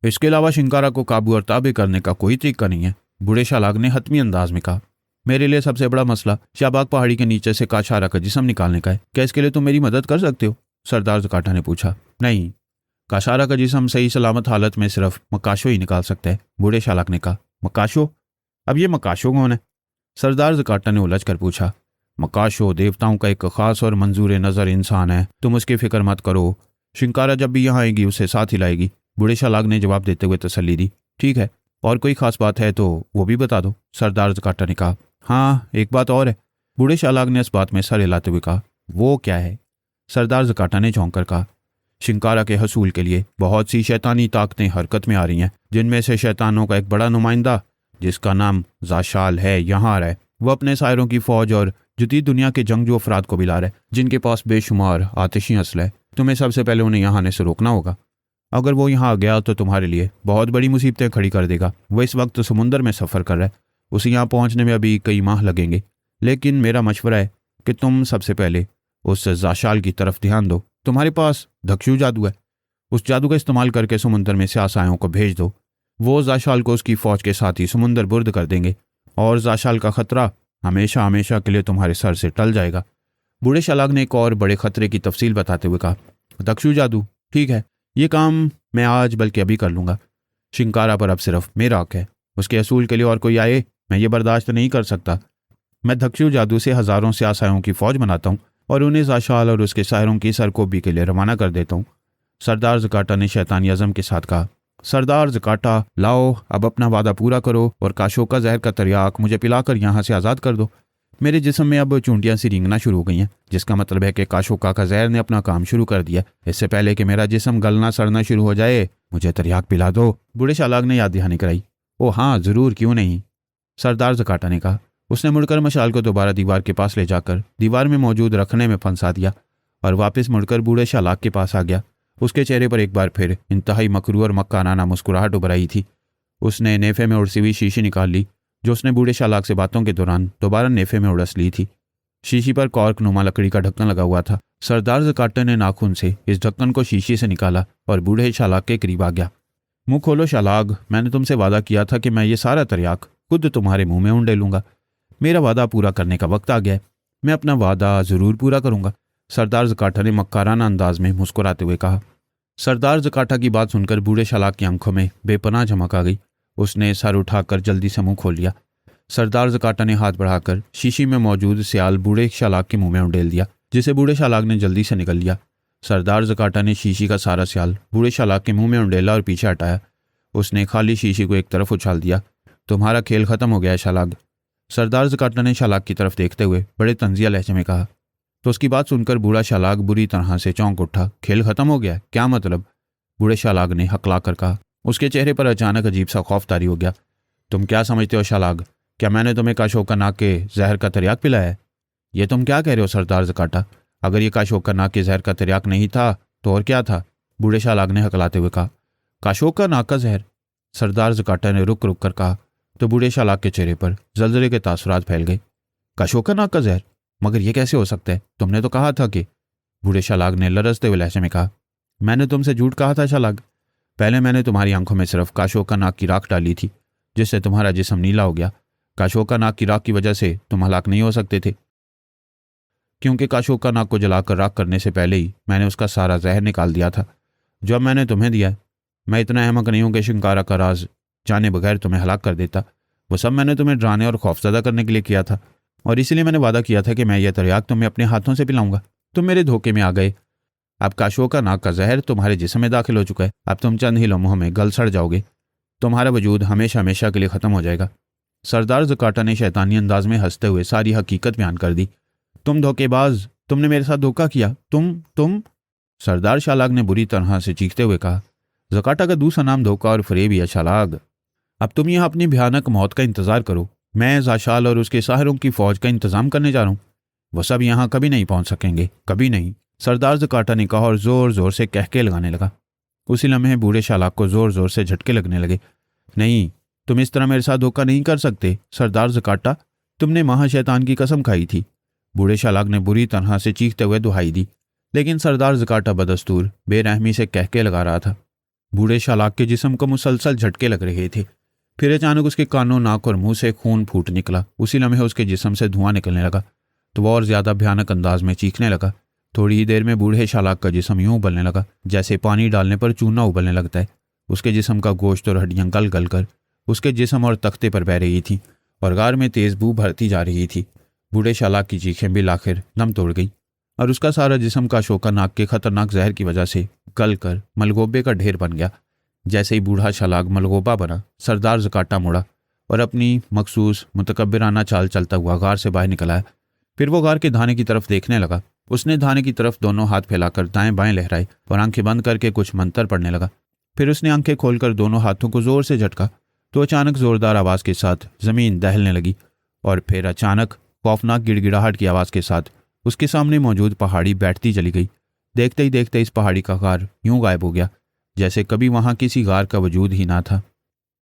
इसके अलावा शिंकारा को काबू और ताबे करने का कोई तरीका नहीं है, बूढ़े शालाग ने हतमी अंदाज में कहा। मेरे लिए सबसे बड़ा मसला शाहबाग पहाड़ी के नीचे से काशारा का जिस्म निकालने का है। क्या इसके लिए तुम मेरी मदद कर सकते हो? सरदार ज़काटा ने पूछा। नहीं, काशारा का जिस्म सही सलामत हालत में सिर्फ मकाशो ही निकाल सकता है, बूढ़े शालाग ने कहा। मकाशो? अब ये मकाशो कौन है? सरदार ज़काटा ने उलझ कर पूछा। मकाशो देवताओं का एक खास और मंजूर नज़र इंसान है, तुम उसकी फिक्र मत करो। शिंकारा जब भी यहाँ आएगी उसे साथ ही लाएगी, बूढ़े शालाग ने जवाब देते हुए तसल्ली दी। ठीक है, और कोई खास बात है तो वो भी बता दो, सरदार ज़काटा ने कहा। हाँ, एक बात और है, बूढ़े शालाग ने इस बात में सर हिलाते हुए कहा। वो क्या है? सरदार ज़काटा ने झोंक कर कहा। शिंकारा के हसूल के लिए बहुत सी शैतानी ताकतें हरकत में आ रही हैं, जिनमें से शैतानों का एक बड़ा नुमाइंदा जिसका नाम ज़ाशाल है यहाँ आ रहा है। वो अपने सायरों की फौज और जदीद दुनिया के जंगजू अफराद को बिला रहा है, जिनके पास बेशुमार आतिशी असला है। तुम्हें सबसे पहले उन्हें यहाँ आने से रोकना होगा। अगर वो यहाँ आ गया तो तुम्हारे लिए बहुत बड़ी मुसीबतें खड़ी कर देगा। वो इस वक्त समुंदर में सफ़र कर रहा है, उसे यहाँ पहुँचने में अभी कई माह लगेंगे। लेकिन मेरा मशवरा है कि तुम सबसे पहले उस ज़ाशाल की तरफ ध्यान दो। तुम्हारे पास धक्षु जादू है, उस जादू का इस्तेमाल करके समुंदर में स्यासायों को भेज दो। वो ज़ाशाल को उसकी फ़ौज के साथ ही समुंदर बुर्द कर देंगे और ज़ाशाल का ख़तरा हमेशा हमेशा के लिए तुम्हारे सर से टल जाएगा। बूढ़े शालाग ने एक और बड़े ख़तरे की तफसील बताते हुए कहा। दक्षु जादू? ठीक है, ये काम मैं आज बल्कि अभी कर लूँगा। शिंकारा पर अब सिर्फ मेरा हक है, उसके असूल के लिए और कोई आए मैं ये बर्दाश्त नहीं कर सकता। मैं दक्षु जादू से हज़ारों स्यासायों की फ़ौज बनाता हूँ और उन्हें ज़ाशाल और उसके सायरों की सरकोबी के लिए रवाना कर देता हूँ, सरदार ज़काटा ने शैतानी अज़म के साथ कहा। सरदार ज़काटा, लाओ अब अपना वादा पूरा करो और काशो का जहर का तरियाक मुझे पिलाकर यहाँ से आज़ाद कर दो। मेरे जिस्म में अब चूंटियाँ सी रेंगना शुरू हो गई हैं, जिसका मतलब है कि काशोका का जहर ने अपना काम शुरू कर दिया। इससे पहले कि मेरा जिस्म गलना सड़ना शुरू हो जाए मुझे तरियाक पिला दो, बूढ़े शालाग ने याद दहानी कराई। ओ हाँ ज़रूर, क्यों नहीं, सरदार ज़काटा ने कहा। उसने मुड़कर मशाल को दोबारा दीवार के पास ले जाकर दीवार में मौजूद रखने में फंसा दिया और वापस मुड़कर बूढ़े शालाग के पास आ गया। उसके चेहरे पर एक बार फिर इंतहाई मकरू और मक्काराना मुस्कुराहट उभर आई थी। उसने नेफे में उड़सी हुई शीशी निकाल ली जो उसने बूढ़े शालाग से बातों के दौरान दोबारा नेफे में उड़स ली थी। शीशी पर कॉर्क नुमा लकड़ी का ढक्कन लगा हुआ था। सरदार ज़काटा ने नाखून से इस ढक्कन को शीशी से निकाला और बूढ़े शालाग के करीब आ गया। मुंह खोलो शालाग, मैंने तुमसे वादा किया था कि मैं ये सारा तरियाक खुद तुम्हारे मुंह में उंडेलूंगा। मेरा वादा पूरा करने का वक्त आ गया है, मैं अपना वादा ज़रूर पूरा करूंगा, सरदार ज़काटा ने मक्काराना अंदाज में मुस्कुराते हुए कहा। सरदार ज़काटा की बात सुनकर बूढ़े शालाग की आंखों में बेपनाह चमक आ गई। उसने सर उठाकर जल्दी से मुंह खोल लिया। सरदार ज़काटा ने हाथ बढ़ाकर शीशी में मौजूद स्याल बूढ़े शालाग के मुंह में उंडेल दिया, जिसे बूढ़े शालाग ने जल्दी से निकल लिया। सरदार ज़काटा ने शीशी का सारा स्याल बूढ़े शालाग के मुंह में उंडेला और पीछे हटाया। उसने खाली शीशी को एक तरफ उछाल दिया। तुम्हारा खेल ख़त्म हो गया है शालाग, सरदार ज़काटा ने शालाग की तरफ देखते हुए बड़े तंजिया लहजे में कहा। तो उसकी बात सुनकर बूढ़ा शालाग बुरी तरह से चौंक उठा। खेल ख़त्म हो गया, क्या मतलब? बूढ़े शालाग ने हकला कर कहा। उसके चेहरे पर अचानक अजीब सा खौफ तारी हो गया। तुम क्या समझते हो शालाग, क्या मैंने तुम्हें काशोका नाक के जहर का तरियाक पिलाया है? ये तुम क्या कह रहे हो सरदार ज़काटा? अगर ये काशोका नाक के जहर का तरियाक नहीं था तो और क्या था? बूढ़े शालाग ने हकलाते हुए कहा। काशोक का नाक का जहर? सरदार ज़काटा ने रुक रुक कर कहा तो बूढ़े शालाक के चेहरे पर जलजले के तासुरात फैल गए। काशोक का नाक का जहर? मगर यह कैसे हो सकता है? तुमने तो कहा था कि। बूढ़े शालाक ने लरजते हुए लहजे में कहा, मैंने तुमसे झूठ कहा था शालाक। पहले मैंने तुम्हारी आंखों में सिर्फ काशोक का नाक की राख डाली थी, जिससे तुम्हारा जिस्म नीला हो गया। काशोक का नाक की राख की वजह से तुम हलाक नहीं हो सकते थे, क्योंकि काशोक का नाक को जलाकर राख करने से पहले ही मैंने उसका सारा जहर निकाल दिया था, जो अब मैंने तुम्हें दिया है। मैं इतना अहमक नहीं हूं कि शिंकारा का राज जाने बगैर तुम्हें हलाक कर देता। वो सब मैंने तुम्हें डराने और खौफजदा करने के लिए किया था, और इसीलिए मैंने वादा किया था कि मैं यह तरियाक तुम्हें अपने हाथों से पिलाऊंगा। तुम मेरे धोखे में आ गए। अब काशोक का नाक का जहर तुम्हारे जिस्म में दाखिल हो चुका है। अब तुम चंद ही लम्हों में गल सड़ जाओगे। तुम्हारा वजूद हमेशा हमेशा के लिए ख़त्म हो जाएगा। सरदार ज़काटा ने शैतानी अंदाज में हंसते हुए सारी हकीकत बयान कर दी। तुम धोखेबाज, तुमने मेरे साथ धोखा किया। तुम सरदार शालाग ने बुरी तरह से चीखते हुए कहा। ज़काटा का दूसरा नाम धोखा और फरेब ही है शालाग। अब तुम यहाँ अपनी भयानक मौत का इंतजार करो। मैं जाशाल और उसके साहरों की फौज का इंतजाम करने जा रहा हूँ। वो सब यहाँ कभी नहीं पहुँच सकेंगे, कभी नहीं, सरदार ज़काटा ने कहा और जोर जोर से कहके लगाने लगा। उसी लम्हे बूढ़े शालाक को जोर जोर से झटके लगने लगे। नहीं, तुम इस तरह मेरे साथ धोखा नहीं कर सकते सरदार ज़काटा, तुमने महाशैतान की कसम खाई थी। बूढ़े शालाक ने बुरी तरह से चीखते हुए दुहाई दी, लेकिन सरदार ज़काटा बदस्तूर बेरहमी से कहके लगा रहा था। बूढ़े शालाक के जिस्म को मुसलसल झटके लग रहे थे। फिर अचानक उसके कानों, नाक और मुंह से खून फूट निकला। उसी लम्हे उसके जिस्म से धुआं निकलने लगा तो वह और ज्यादा भयानक अंदाज में चीखने लगा। थोड़ी ही देर में बूढ़े शालाक का जिस्म यूं उबलने लगा जैसे पानी डालने पर चूना उबलने लगता है। उसके जिस्म का गोश्त और हड्डियां गल गल कर उसके जिस्म और तख्ते पर बह रही थी और गार में तेज बू भरती जा रही थी। बूढ़े शालाक की चीखें बिल आखिर दम तोड़ गई और उसका सारा जिस्म काशोक का नाक के खतरनाक जहर की वजह से गल कर मलगोबे का ढेर बन गया। जैसे ही बूढ़ा शालाक मलगोबा बना, सरदार ज़काटा मुड़ा और अपनी मखसूस मुतकब्बिराना चाल चलता हुआ गार से बाहर निकल आया। फिर वो गार के धाने की तरफ देखने लगा। उसने धाने की तरफ दोनों हाथ फैलाकर दाएं बाएं लहराए और आंखें बंद करके कुछ मंत्र पढ़ने लगा। फिर उसने आंखें खोलकर दोनों हाथों को जोर से झटका तो अचानक जोरदार आवाज़ के साथ ज़मीन दहलने लगी और फिर अचानक खौफनाक गिड़गिड़ाहट की आवाज़ के साथ उसके सामने मौजूद पहाड़ी बैठती चली गई। देखते ही देखते इस पहाड़ी का गार यूं गायब हो गया जैसे कभी वहां किसी गार का वजूद ही ना था।